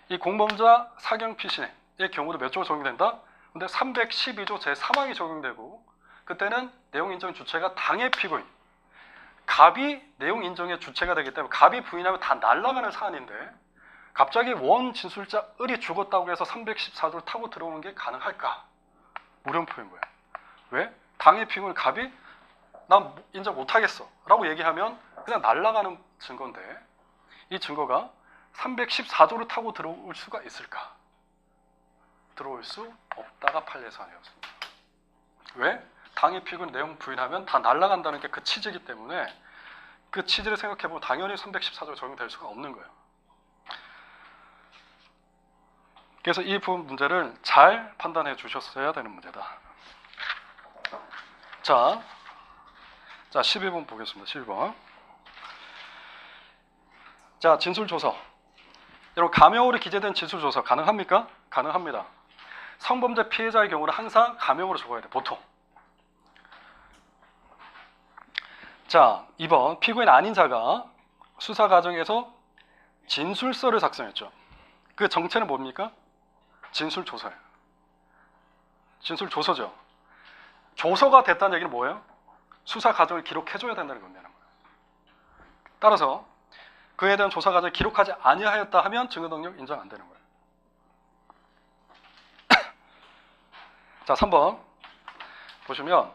이 공범자 사경 피신의 경우도 몇 조가 적용된다? 근데 312조 제3항이 적용되고 그때는 내용 인정 주체가 당해 피고인. 갑이 내용 인정의 주체가 되기 때문에 갑이 부인하면 다 날아가는 사안인데 갑자기 원 진술자 을이 죽었다고 해서 314조를 타고 들어오는 게 가능할까? 물음표인 거예요. 왜? 당해 피고인 갑이 난 인정 못하겠어 라고 얘기하면 그냥 날아가는 증거인데 이 증거가 314조를 타고 들어올 수가 있을까? 들어올 수 없다가 판례 사안이었습니다. 왜? 당해 피고인 내용 부인하면 다 날아간다는 게 그 취지이기 때문에 그 취지를 생각해보면 당연히 314조가 적용될 수가 없는 거예요. 그래서 이 부분 문제를 잘 판단해 주셨어야 되는 문제다. 자 12번 보겠습니다. 12번. 자, 진술조서. 여러분, 가명으로 기재된 진술조서 가능합니까? 가능합니다. 성범죄 피해자의 경우는 항상 가명으로 적어야 돼, 보통. 자, 2번. 피고인 아닌 자가 수사 과정에서 진술서를 작성했죠. 그 정체는 뭡니까? 진술조서예요. 진술조서죠. 조서가 됐다는 얘기는 뭐예요? 수사 과정을 기록해줘야 된다는 겁니다. 따라서 그에 대한 조사 과정을 기록하지 아니하였다 하면 증거 능력 인정 안 되는 거예요. 자, 3번 보시면,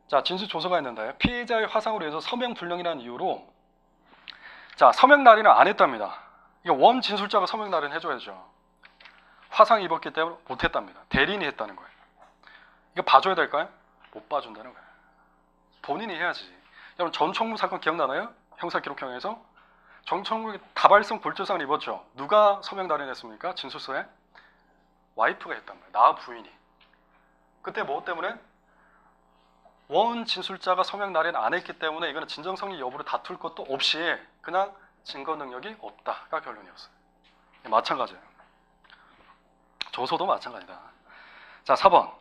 자, 진술조서가 있는데 피해자의 화상으로 인해서 서명불능이라는 이유로, 자, 서명 날인을 안 했답니다. 이거 원 진술자가 서명 날인 해줘야죠. 화상 입었기 때문에 못했답니다. 대리인이 했다는 거예요. 이거 봐줘야 될까요? 못 봐준다는 거예요. 본인이 해야지. 여러분 전총무 사건 기억나나요? 형사기록형에서 전총무 다발성 불조상을 입었죠. 누가 서명 날인했습니까? 진술서에 와이프가 했단 말이에요. 나 부인이. 그때 뭐 때문에? 원 진술자가 서명 날인 안 했기 때문에 이거는 진정성립 여부를 다툴 것도 없이 그냥 증거 능력이 없다가 결론이었어요. 마찬가지예요. 조서도 마찬가지다. 자, 4번.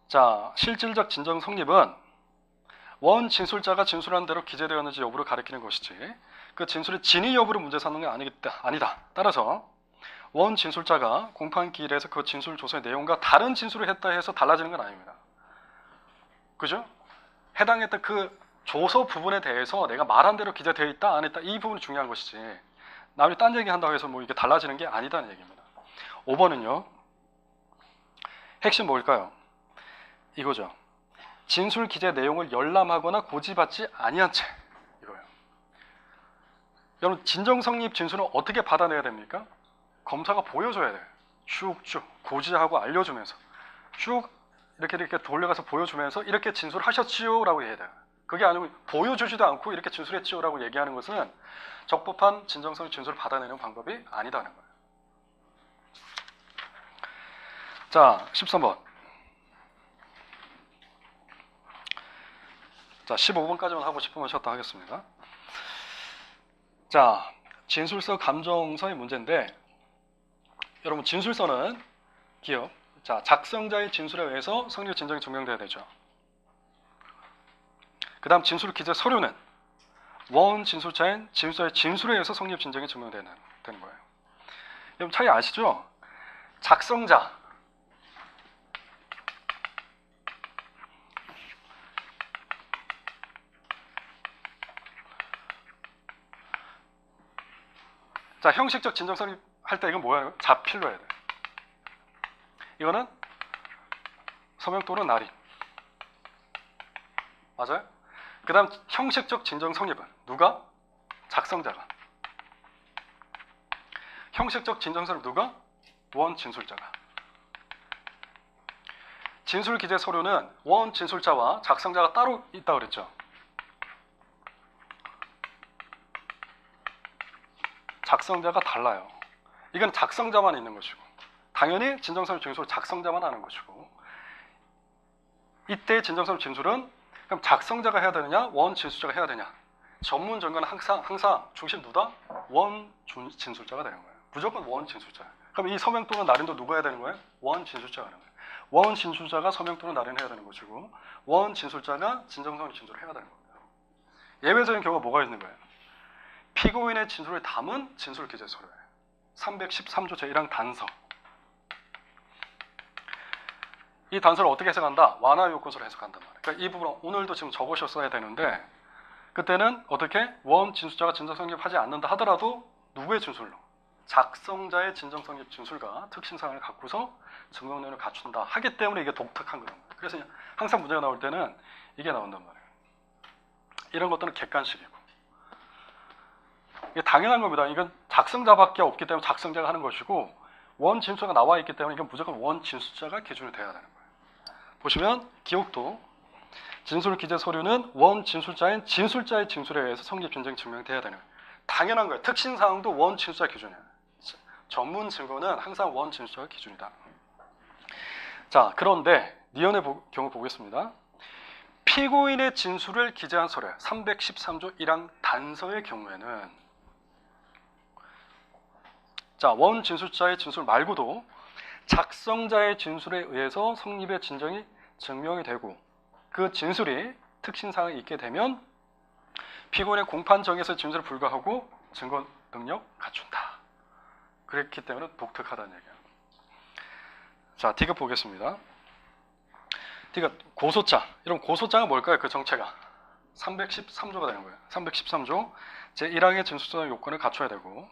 자, 실질적 진정 성립은 원 진술자가 진술한 대로 기재되었는지 여부를 가리키는 것이지 그 진술의 진위 여부를 문제 삼는 게 아니다. 따라서 원 진술자가 공판 기일에서 그 진술 조서의 내용과 다른 진술을 했다 해서 달라지는 건 아닙니다. 그죠? 해당했던 그 조서 부분에 대해서 내가 말한 대로 기재되어 있다 안 했다 이 부분이 중요한 것이지 남이 딴 얘기 한다고 해서 뭐 이게 달라지는 게 아니다는 얘기입니다. 5번은요. 핵심 뭘까요? 이거죠. 진술 기재 내용을 열람하거나 고지받지 아니한 채 이거예요. 여러분 진정성립 진술은 어떻게 받아내야 됩니까? 검사가 보여줘야 돼요. 쭉쭉 고지하고 알려주면서 쭉 이렇게 돌려가서 보여주면서 이렇게 진술하셨지요 라고 해야 돼요. 그게 아니고 보여주지도 않고 이렇게 진술했지요 라고 얘기하는 것은 적법한 진정성립 진술을 받아내는 방법이 아니다는 거예요. 자, 13번. 자, 15번까지만 하고 싶으면 쉬었다 하겠습니다. 자, 진술서 감정서의 문제인데 여러분 진술서는 기억. 자, 작성자의 진술에 의해서 성립 진정이 증명돼야 되죠. 그 다음 진술 기재 서류는 원 진술자인 진술자의 진술에 의해서 성립 진정이 증명되는 거예요. 여러분 차이 아시죠? 작성자 자, 형식적 진정 성립할 때 이건 뭐예요? 자필로 해야 돼요. 이거는 서명 또는 날인. 맞아요? 그 다음 형식적 진정 성립은 누가? 작성자가. 형식적 진정 성립 누가? 원 진술자가. 진술 기재 서류는 원 진술자와 작성자가 따로 있다고 그랬죠. 작성자가 달라요. 이건 작성자만 있는 것이고 당연히 진정성립 진술을 작성자만 하는 것이고 이때 진정성립 진술은 그럼 작성자가 해야 되느냐 원 진술자가 해야 되냐 전문 전과는 항상 중심 누다? 원 진술자가 되는 거예요. 무조건 원 진술자. 그럼 이 서명 또는 날인도 누가 해야 되는 거예요? 원 진술자가 하는 거예요. 원 진술자가 서명 또는 날인 해야 되는 것이고 원 진술자가 진정성립 진술을 해야 되는 겁니다. 예외적인 경우가 뭐가 있는 거예요? 피고인의 진술을 담은 진술 기재 서류예요. 313조 제1항 단서. 이 단서를 어떻게 해석한다? 완화 요건서로 해석한단 말이에요. 그러니까 이 부분 오늘도 지금 적으셨어야 되는데 그때는 어떻게? 원 진술자가 진정성립하지 않는다 하더라도 누구의 진술로? 작성자의 진정성립 진술과 특신사항을 갖고서 증명력을 갖춘다 하기 때문에 이게 독특한 거예요. 그래서 항상 문제가 나올 때는 이게 나온단 말이에요. 이런 것들은 객관식이고 이게 당연한 겁니다. 이건 작성자밖에 없기 때문에 작성자가 하는 것이고 원 진술자가 나와 있기 때문에 이건 무조건 원 진술자가 기준이 돼야 되는 거예요. 보시면 기록도 진술 기재 서류는 원 진술자인 진술자의 진술에 의해서 성립 진정이 증명돼야 되는 거예요. 당연한 거예요. 특신 사항도 원 진술자 기준이에요. 전문 증거는 항상 원 진술자가 기준이다. 자, 그런데 니은의 경우 보겠습니다. 피고인의 진술을 기재한 서류 313조 1항 단서의 경우에는 자, 원 진술자의 진술 말고도 작성자의 진술에 의해서 성립의 진정이 증명이 되고 그 진술이 특신사항이 있게 되면 피고인의 공판 정에서 진술을 불가하고 증거 능력 갖춘다. 그랬기 때문에 독특하다는 얘기예요. 자, 디귿 보겠습니다. 디귿 고소장. 이런 고소장은 뭘까요? 그 정체가 313조가 되는 거예요. 313조 제1항의 진술성 요건을 갖춰야 되고,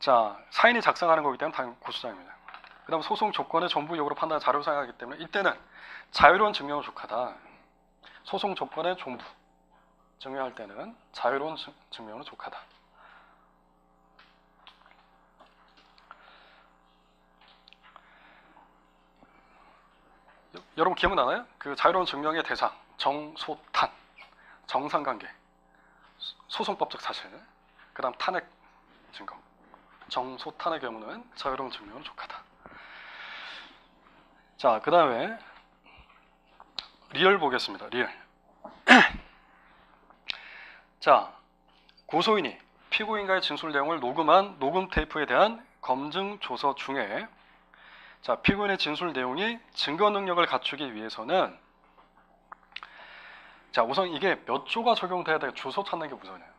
자, 사인이 작성하는 거기 때문에 당연히 고소장입니다. 그 다음 소송 조건의 전부 여부로 판단할 자료 사용하기 때문에 이때는 자유로운 증명을 족하다. 소송 조건의 전부 증명할 때는 자유로운 증명으로 족하다. 여러분 기억나나요? 그 자유로운 증명의 대상, 정소탄, 정상관계, 소송법적 사실, 그 다음 탄핵 증거. 정소탄의 경우는 자유로운 증명으로 족하다. 자, 그 다음에 리얼 보겠습니다. 리얼. 자, 고소인이 피고인과의 진술 내용을 녹음한 녹음 테이프에 대한 검증 조서 중에, 자, 피고인의 진술 내용이 증거 능력을 갖추기 위해서는, 자, 우선 이게 몇 조가 적용돼야 돼요? 주소 찾는 게 우선이에요.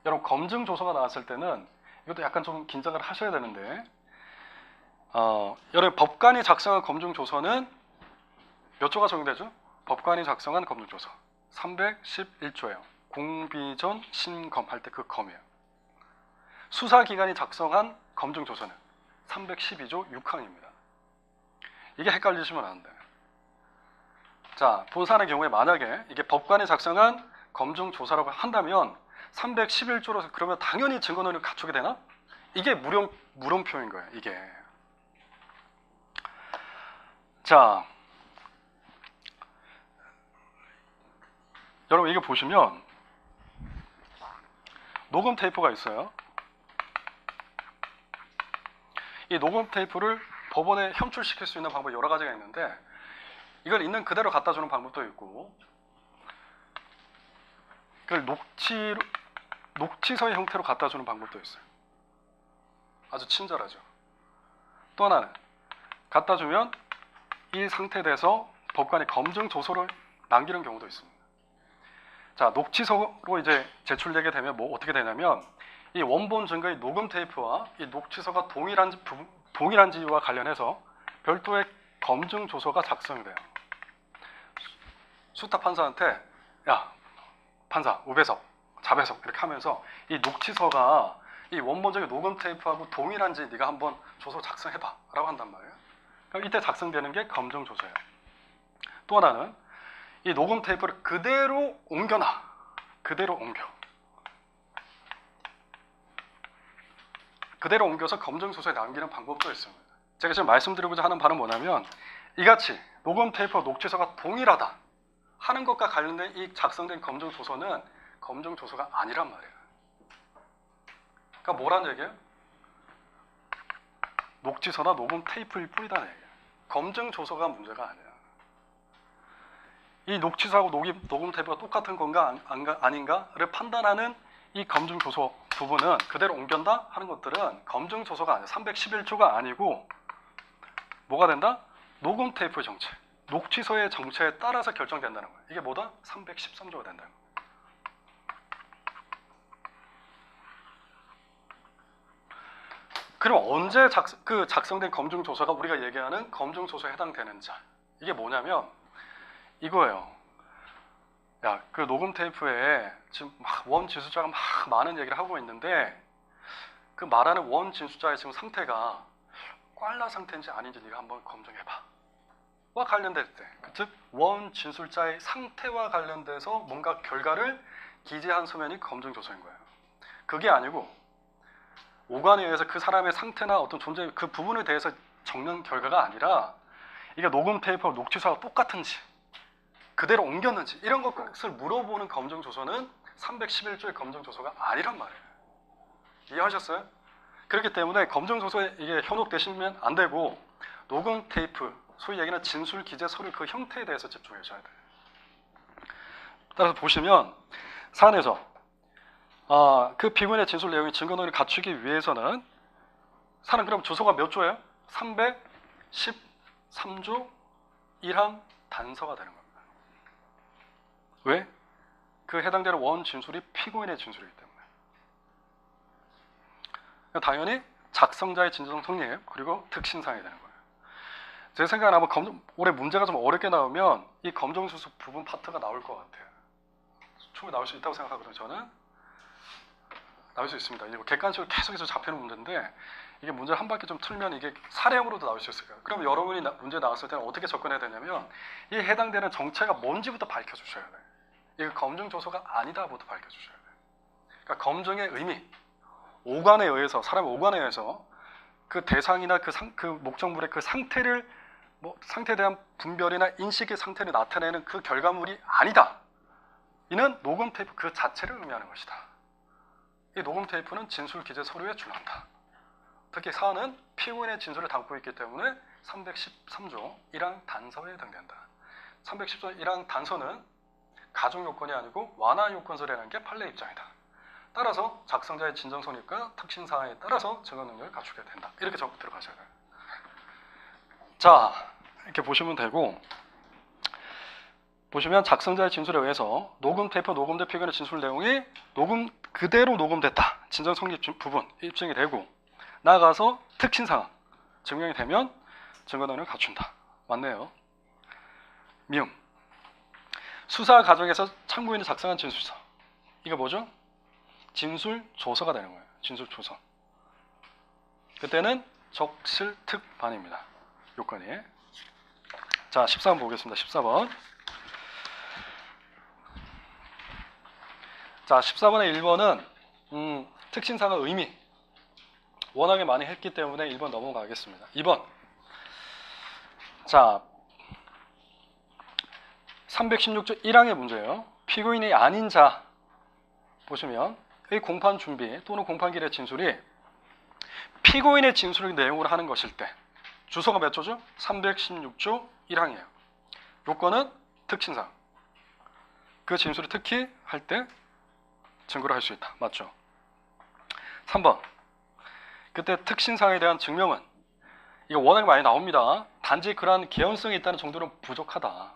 여러분 검증 조서가 나왔을 때는 이것도 약간 좀 긴장을 하셔야 되는데, 여러분 법관이 작성한 검증 조서는 몇 조가 적용되죠? 법관이 작성한 검증 조서 311조예요. 공비전 심검할 때 그 검이에요. 수사기관이 작성한 검증 조서는 312조 6항입니다. 이게 헷갈리시면 안 돼요. 자, 본사의 경우에 만약에 이게 법관이 작성한 검증 조사라고 한다면 311조로서 그러면 당연히 증거 능력을 갖추게 되나? 이게 물음표인 거예요. 이게. 자, 여러분 이거 보시면 녹음 테이프가 있어요. 이 녹음 테이프를 법원에 현출시킬 수 있는 방법이 여러 가지가 있는데, 이걸 있는 그대로 갖다 주는 방법도 있고, 이걸 녹취서의 형태로 갖다 주는 방법도 있어요. 아주 친절하죠. 또 하나는 갖다 주면 이 상태에 대해서 법관이 검증 조서를 남기는 경우도 있습니다. 자, 녹취서로 이제 제출되게 되면 뭐 어떻게 되냐면, 이 원본 증거의 녹음 테이프와 이 녹취서가 동일한지와 관련해서 별도의 검증 조서가 작성이 돼요. 수타 판사한테 야, 판사 우배석, 자배석 이렇게 하면서 이 녹취서가 이 원본적인 녹음 테이프하고 동일한지 네가 한번 조서 작성해봐 라고 한단 말이에요. 그럼 이때 작성되는 게 검증 조서예요. 또 하나는 이 녹음 테이프를 그대로 옮겨놔. 그대로 옮겨서 검증 조서에 남기는 방법도 있습니다. 제가 지금 말씀드리고자 하는 바는 뭐냐면, 이같이 녹음 테이프와 녹취서가 동일하다 하는 것과 관련된 이 작성된 검증 조서는 검증 조서가 아니란 말이에요. 그러니까 뭐란 얘기예요? 녹취서나 녹음 테이프일 뿐이라는 얘기예요. 검증 조서가 문제가 아니야. 이 녹취서하고 녹음 테이프가 똑같은 건가 아닌가를 판단하는 이 검증 조서 부분은 그대로 옮긴다 하는 것들은 검증 조서가 아니에요. 311조가 아니고 뭐가 된다? 녹음 테이프의 정체, 녹취서의 정체에 따라서 결정된다는 거예요. 이게 뭐다? 313조가 된다는 거예요. 그럼 언제 작성된 검증 조서가 우리가 얘기하는 검증 조서에 해당되는 자, 이게 뭐냐면 이거예요. 야, 그 녹음 테이프에 지금 막 원 진술자가 막 많은 얘기를 하고 있는데, 그 말하는 원 진술자의 지금 상태가 꽐라 상태인지 아닌지 네가 한번 검증해봐 와 관련될 때, 즉 원 진술자의 상태와 관련돼서 뭔가 결과를 기재한 서면이 검증 조서인 거예요. 그게 아니고 오관에 의해서 그 사람의 상태나 어떤 존재 그 부분에 대해서 적는 결과가 아니라, 이게 녹음 테이프와 녹취서와 똑같은지 그대로 옮겼는지 이런 것을 물어보는 검증 조서는 311조의 검증 조서가 아니란 말이에요. 이해하셨어요? 그렇기 때문에 검증 조서에 이게 현혹되시면 안 되고, 녹음 테이프, 소위 얘기하는 진술 기재 서류 그 형태에 대해서 집중하셔야 돼요. 따라서 보시면 사안에서 그 피고인의 진술 내용이 증거 능력을 갖추기 위해서는, 사안은 그럼 주소가 몇 조예요? 313조 1항 단서가 되는 겁니다. 왜? 그 해당되는 원 진술이 피고인의 진술이기 때문에. 당연히 작성자의 진정 성립 그리고 특신사항이 되는 거예요. 제 생각엔 아마 올해 문제가 좀 어렵게 나오면 이 검정수수 부분 파트가 나올 것 같아요. 충분히 나올 수 있다고 생각하거든요. 저는 나올 수 있습니다. 이거 객관식으로 계속해서 잡히는 문제인데 이게 문제를 한 바퀴 좀 틀면 이게 사례형으로도 나올 수 있을 거예요. 그럼 여러분이 문제 나왔을 때는 어떻게 접근해야 되냐면 이 해당되는 정체가 뭔지부터 밝혀주셔야 돼요. 이거 검증 조서가 아니다부터 밝혀주셔야 돼요. 그러니까 검증의 의미, 오관에 의해서 사람의 오관에 의해서 그 대상이나 그 목적물의 그 상태를 상태에 대한 분별이나 인식의 상태를 나타내는 그 결과물이 아니다. 이는 녹음 테이프 그 자체를 의미하는 것이다. 이 녹음 테이프는 진술 기재 서류에 준한다. 특히 사안은 피고인의 진술을 담고 있기 때문에 313조 1항 단서에 해당된다. 310조 1항 단서는 가중 요건이 아니고 완화 요건서라는 게 판례 입장이다. 따라서 작성자의 진정 성립과 특신 사항에 따라서 증거 능력을 갖추게 된다. 이렇게 들어가셔야 돼요. 자, 이렇게 보시면 되고 보시면 작성자의 진술에 의해서 녹음 테이프 녹음된 피고인의 진술 내용이 그대로 녹음됐다. 진정 성립 부분 입증이 되고 나아가서 특신 사항 증명이 되면 증거 능력을 갖춘다. 맞네요. 미음. 수사 과정에서 참고인이 작성한 진술서. 이거 뭐죠? 진술 조서가 되는 거예요. 진술 조서. 그때는 적실특반입니다. 요건이. 자, 14번 보겠습니다. 14번. 자, 14번의 1번은 특신사항의 의미. 워낙에 많이 했기 때문에 1번 넘어가겠습니다. 2번. 자, 316조 1항의 문제예요. 피고인이 아닌 자 보시면 이 공판 준비 또는 공판기일의 진술이 피고인의 진술 내용으로 하는 것일 때 주소가 몇 조죠? 316조 1항이에요. 요건은 특신사항. 그 진술을 특히 할 때 증거를 할 수 있다. 맞죠? 3번. 그때 특신사항에 대한 증명은 이거 워낙 많이 나옵니다. 단지 그러한 개연성이 있다는 정도는 부족하다.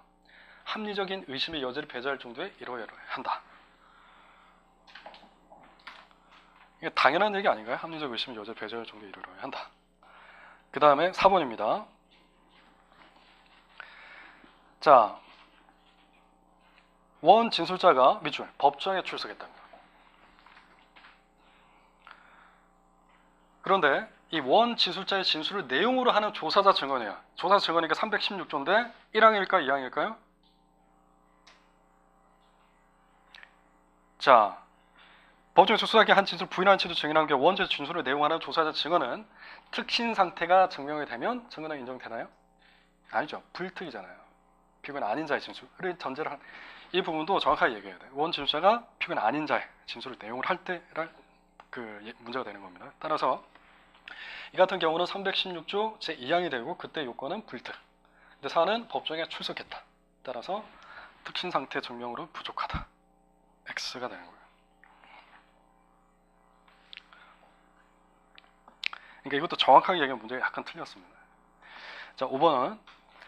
합리적인 의심의 여지를 배제할 정도의 이러이러한다. 이게 당연한 얘기 아닌가요? 합리적 의심의 여지를 배제할 정도의 이러이러한다. 그 다음에 4번입니다. 자, 원 진술자가 밑줄 법정에 출석했답니다. 그런데 이 원 진술자의 진술을 내용으로 하는 조사자 증언이에요. 조사자 증언이니까 316조인데 1항일까요? 2항일까요? 자, 법정에서 수사기 한 진술 부인한 채로 증인한 게 원죄 진술을 내용하는 조사자 증언은 특신 상태가 증명이 되면 증언은 인정되나요? 아니죠. 불특이잖아요. 피고인 아닌 자의 진술을 전제로 한 이 부분도 정확하게 얘기해야 돼요. 원 진술자가 피고인 아닌 자의 진술을 내용을 할 때랄 문제가 되는 겁니다. 따라서 이 같은 경우는 316조 제2항이 되고 그때 요건은 불특. 근데 사안은 법정에 출석했다. 따라서 특신 상태 증명으로 부족하다. X가 되는 거예요. 그러니까 이것도 정확하게 얘기하면 문제가 약간 틀렸습니다. 자, 5번은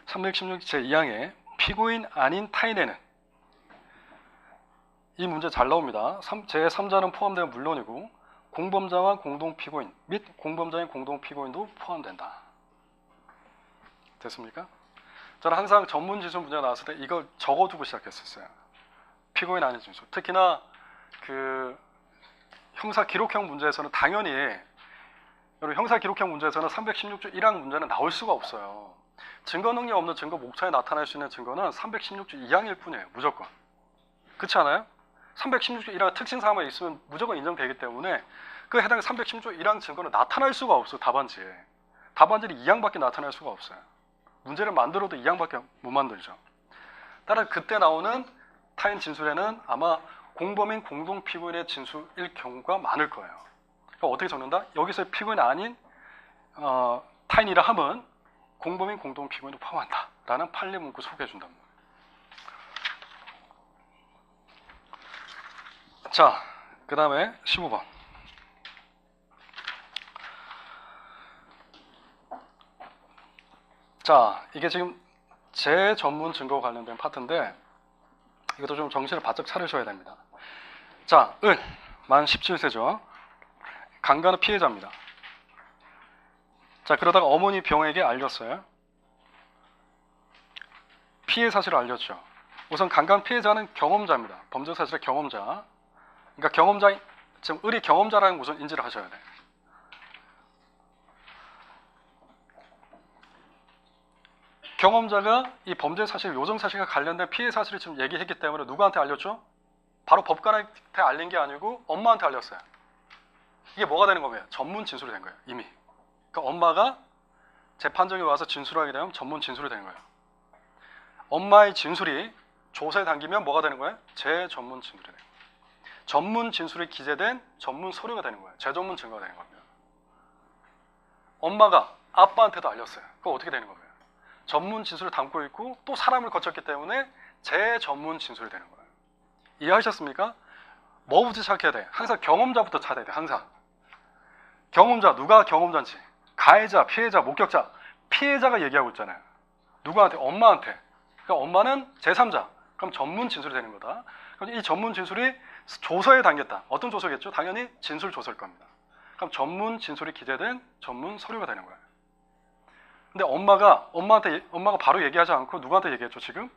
316 제2항에 피고인 아닌 타인에는 이 문제 잘 나옵니다. 제3자는 포함되면 물론이고 공범자와 공동피고인 및 공범자인 공동피고인도 포함된다. 됐습니까? 저는 항상 전문 진술 문제가 나왔을 때 이걸 적어두고 시작했었어요. 피고인 아닌 진술. 특히나 그 형사 기록형 문제에서는 당연히 여러분 형사 기록형 문제에서는 316조 1항 문제는 나올 수가 없어요. 증거 능력 없는 증거 목차에 나타날 수 있는 증거는 316조 2항일 뿐이에요. 무조건. 그렇지 않아요? 316조 1항 특징사항만 있으면 무조건 인정되기 때문에 그 해당 316조 1항 증거는 나타날 수가 없어요. 답안지에. 답안지는 2항밖에 나타날 수가 없어요. 문제를 만들어도 2항밖에 못 만들죠. 따라 그때 나오는 타인 진술에는 아마 공범인 공동피고인의 진술일 경우가 많을 거예요. 그러니까 어떻게 적는다? 여기서 피고인 아닌 타인이라 함은 공범인 공동피고인도 포함한다. 라는 판례 문구 소개해 준답니다. 자, 그 다음에 15번. 자, 이게 지금 제 전문 증거 관련된 파트인데 이것도 좀 정신을 바짝 차리셔야 됩니다. 자, 만 17세죠. 강간은 피해자입니다. 자, 그러다가 어머니 병에게 알렸어요. 피해 사실을 알렸죠. 우선 강간 피해자는 경험자입니다. 범죄 사실의 경험자. 그러니까 경험자, 지금 을이 경험자라는 걸 우선 인지를 하셔야 돼. 경험자가 이 범죄 사실, 요정 사실과 관련된 피해 사실을 지금 얘기했기 때문에 누구한테 알렸죠? 바로 법관한테 알린 게 아니고 엄마한테 알렸어요. 이게 뭐가 되는 거예요? 전문 진술이 된 거예요, 이미. 그러니까 엄마가 재판정에 와서 진술하게 되면 전문 진술이 되는 거예요. 엄마의 진술이 조사에 담기면 뭐가 되는 거예요? 재전문 진술이 되는 거예요. 전문 진술이 기재된 전문 서류가 되는 거예요. 재전문 증거가 되는 겁니다. 엄마가 아빠한테도 알렸어요. 그거 어떻게 되는 거예요? 전문 진술을 담고 있고 또 사람을 거쳤기 때문에 재전문 진술이 되는 거예요. 이해하셨습니까? 뭐부터 시작해야 돼? 항상 경험자부터 찾아야 돼. 항상. 경험자, 누가 경험자인지. 가해자, 피해자, 목격자. 피해자가 얘기하고 있잖아요. 누구한테? 엄마한테. 그러니까 엄마는 제3자. 그럼 전문 진술이 되는 거다. 그럼 이 전문 진술이 조서에 담겼다. 어떤 조서겠죠? 당연히 진술 조서일 겁니다. 그럼 전문 진술이 기재된 전문 서류가 되는 거예요. 근데 엄마가 바로 얘기하지 않고 누구한테 얘기했죠, 지금?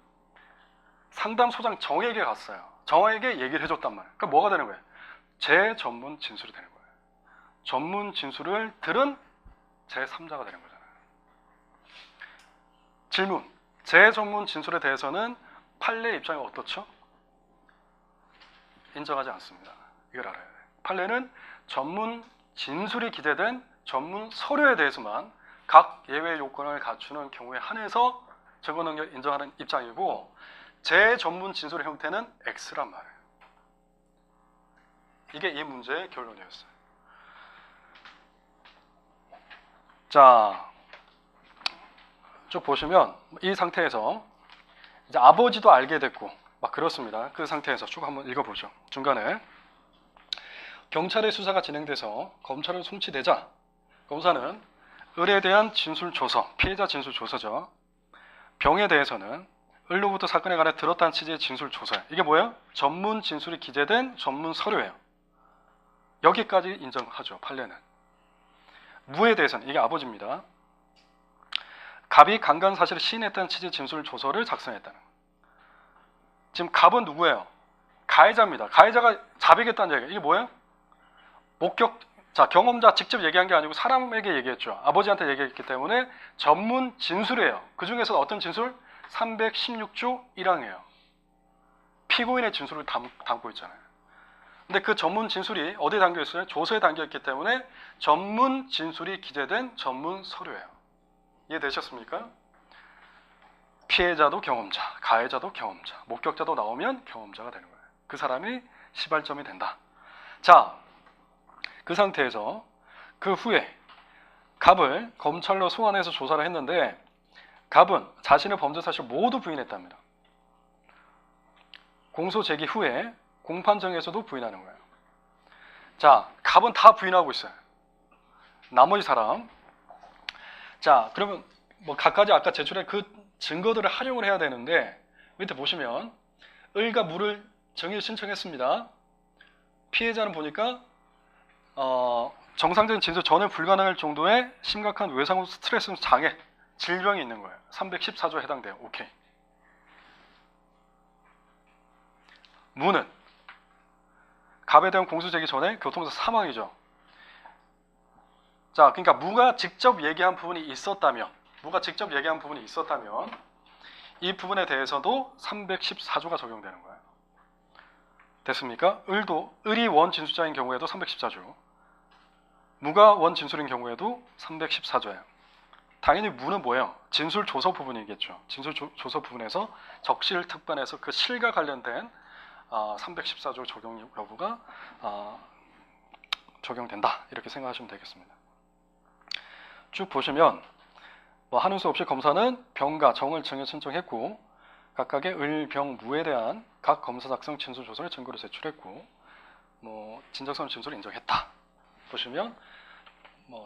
상담소장 정에게 갔어요. 정에게 얘기를 해줬단 말이에요. 그럼 뭐가 되는 거예요? 재전문 진술이 되는 거예요. 전문 진술을 들은 제3자가 되는 거잖아요. 질문. 재전문 진술에 대해서는 판례 입장이 어떻죠? 인정하지 않습니다. 이걸 알아야 돼요. 판례는 전문 진술이 기재된 전문 서류에 대해서만 각 예외 요건을 갖추는 경우에 한해서 증거 능력 인정하는 입장이고, 재전문 진술의 형태는 X란 말이에요. 이게 이 문제의 결론이었어요. 자, 쭉 보시면 이 상태에서 이제 아버지도 알게 됐고 막 그렇습니다. 그 상태에서 쭉 한번 읽어보죠. 중간에 경찰의 수사가 진행돼서 검찰을 송치되자 검사는 을에 대한 진술 조서, 피해자 진술 조서죠. 병에 대해서는 을로부터 사건에 관해 들었다는 취지의 진술 조서예요. 이게 뭐예요? 전문 진술이 기재된 전문 서류예요. 여기까지 인정하죠, 판례는. 무에 대해서는, 이게 아버지입니다. 갑이 강간 사실을 시인했다는 취지의 진술 조서를 작성했다는 거예요. 지금 갑은 누구예요? 가해자입니다. 가해자가 자백했다는 얘기예요. 이게 뭐예요? 경험자 직접 얘기한 게 아니고 사람에게 얘기했죠. 아버지한테 얘기했기 때문에 전문 진술이에요. 그 중에서 어떤 진술? 316조 1항이에요. 피고인의 진술을 담고 있잖아요. 근데 그 전문 진술이 어디에 담겨 있어요? 조서에 담겨 있기 때문에 전문 진술이 기재된 전문 서류예요. 이해되셨습니까? 피해자도 경험자, 가해자도 경험자, 목격자도 나오면 경험자가 되는 거예요. 그 사람이 시발점이 된다. 자, 그 상태에서 그 후에 갑을 검찰로 소환해서 조사를 했는데 갑은 자신의 범죄 사실을 모두 부인했답니다. 공소 제기 후에 공판정에서도 부인하는 거예요. 자, 갑은 다 부인하고 있어요. 나머지 사람. 자, 그러면 뭐 각가지 아까 제출한 그 증거들을 활용을 해야 되는데 밑에 보시면 을과 무를 정의를 신청했습니다. 피해자는 보니까 정상적인 진술 전혀 불가능할 정도의 심각한 외상후 스트레스 장애, 질병이 있는 거예요. 314조에 해당돼요. 오케이. 무는 갑에 대한 공소 제기 전에 교통사고 사망이죠. 자, 그러니까 무가 직접 얘기한 부분이 있었다면 이 부분에 대해서도 314조가 적용되는 거예요. 됐습니까? 을이 원 진술자인 경우에도 314조, 무가 원 진술인 경우에도 314조예요. 당연히 무는 뭐예요? 진술 조서 부분이겠죠. 진술 조서 부분에서 적실 특반에서 그 실과 관련된 314조 적용 여부가 적용된다. 이렇게 생각하시면 되겠습니다. 쭉 보시면 하는 수 없이 검사는 병과 정을 증인 신청했고 각각의 을, 병, 무에 대한 각 검사 작성 진술 조서를 증거로 제출했고 진정성 진술을 인정했다. 보시면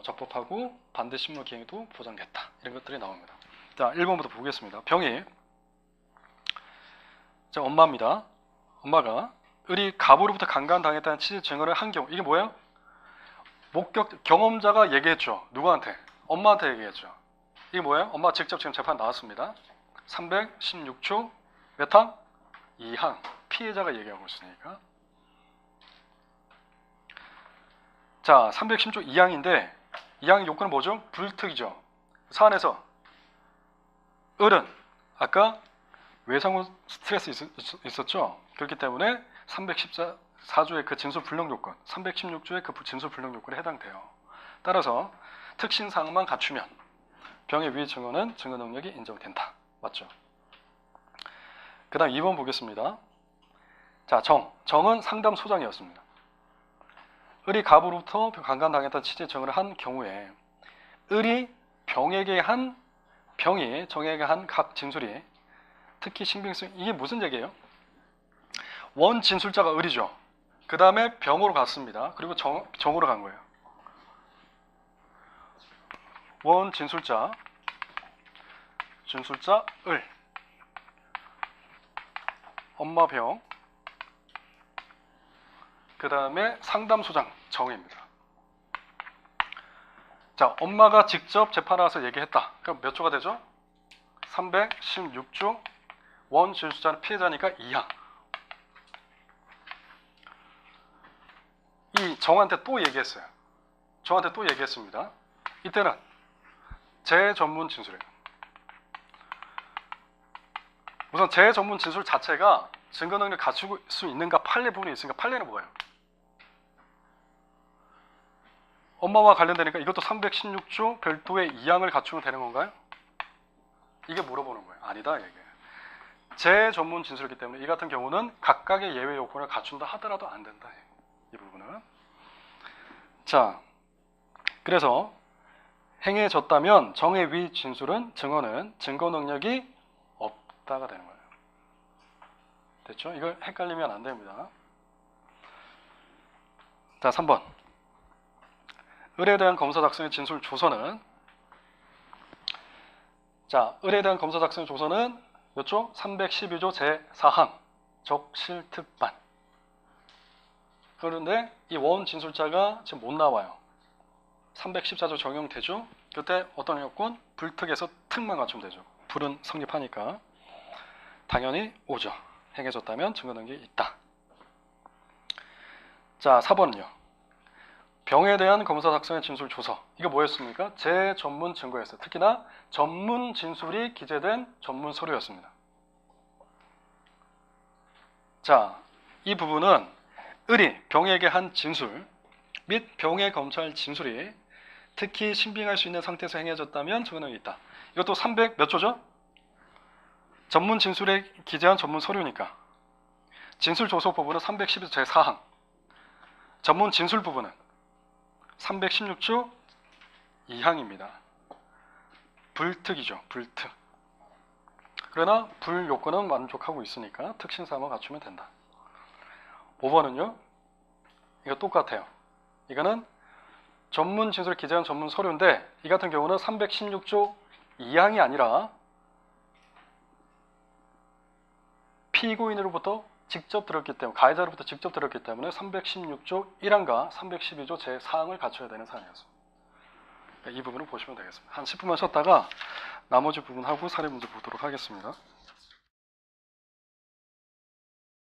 적법하고 반대 신문 기행도 보장됐다. 이런 것들이 나옵니다. 자, 1번부터 보겠습니다. 병이 엄마입니다. 엄마가 을이 갑으로부터 강간당했다는 취지의 증언을 한 경우, 이게 뭐예요? 목격 경험자가 얘기했죠. 누구한테? 엄마한테 얘기했죠. 이게 뭐예요? 엄마 직접 지금 재판 나왔습니다. 316조 몇 항? 2항. 피해자가 얘기하고 있으니까. 자, 316조 2항인데 2항의 요건은 뭐죠? 불특이죠. 사안에서 을은 아까 외상후 스트레스 있었죠? 그렇기 때문에 314조의 그 진술 불능 요건, 316조의 그 진술 불능 요건에 해당돼요. 따라서 특신 사항만 갖추면 병의 위의 증언은 증거 능력이 인정된다. 맞죠? 그 다음 2번 보겠습니다. 자, 정은 상담소장이었습니다. 을이 갑으로부터 강간당했던 취지의 증언을 한 경우에 을이 병이 정에게 한 각 진술이 특히 신빙성, 이게 무슨 얘기예요? 원 진술자가 을이죠. 그 다음에 병으로 갔습니다. 그리고 정으로 간 거예요. 원 진술자 을, 엄마 병, 그 다음에 상담소장 정입니다. 자, 엄마가 직접 재판에 와서 얘기했다. 그럼 몇 조가 되죠? 316조 원 진술자는 피해자니까 2항. 이 정한테 또 얘기했어요. 저한테 또 얘기했습니다. 이때는 제 전문 진술이에요. 우선 제 전문 진술 자체가 증거 능력 갖출 수 있는가 판례 부분이 있으니까 판례는 뭐예요? 엄마와 관련되니까 이것도 316조 별도의 2항을 갖추면 되는 건가요? 이게 물어보는 거예요. 아니다 이게. 제 전문 진술이기 때문에 이 같은 경우는 각각의 예외 요건을 갖춘다 하더라도 안 된다. 이 부분은. 자, 그래서 행해졌다면 정의 위 진술은 증언은 증거 능력이 없다가 되는 거예요. 됐죠? 이걸 헷갈리면 안 됩니다. 자, 3번. 을에 대한 검사 작성의 진술 조서는, 자, 을에 대한 검사 작성의 조서는 몇 조? 312조 제4항 적실특반. 그런데 이 원 진술자가 지금 못 나와요. 314조 적용되죠? 그때 어떤 요건? 불특에서 특만 갖추면 되죠. 불은 성립하니까 당연히 오죠. 행해졌다면 증거 능력이 있다. 자, 4번은요. 병에 대한 검사 작성의 진술 조서. 이거 뭐였습니까? 제 전문 증거였어요. 특히나 전문 진술이 기재된 전문 서류였습니다. 자, 이 부분은 을이 병에게 한 진술 및 병의 검찰 진술이 특히 신빙할 수 있는 상태에서 행해졌다면 증거 능력이 있다. 이것도 300 몇 조죠? 전문 진술에 기재한 전문 서류니까. 진술 조서 부분은 312조 제4항. 전문 진술 부분은 316조 2항입니다. 불특이죠. 불특. 그러나 불요건은 만족하고 있으니까 특신사항을 갖추면 된다. 5번은요. 이거 똑같아요. 이거는 전문 진술을 기재한 전문 서류인데 이 같은 경우는 316조 2항이 아니라 피고인으로부터 직접 들었기 때문에, 가해자로부터 직접 들었기 때문에 316조 1항과 312조 제4항을 갖춰야 되는 사안이었습니다. 이 부분을 보시면 되겠습니다. 한 10분만 쉬었다가 나머지 부분하고 사례 문제 보도록 하겠습니다.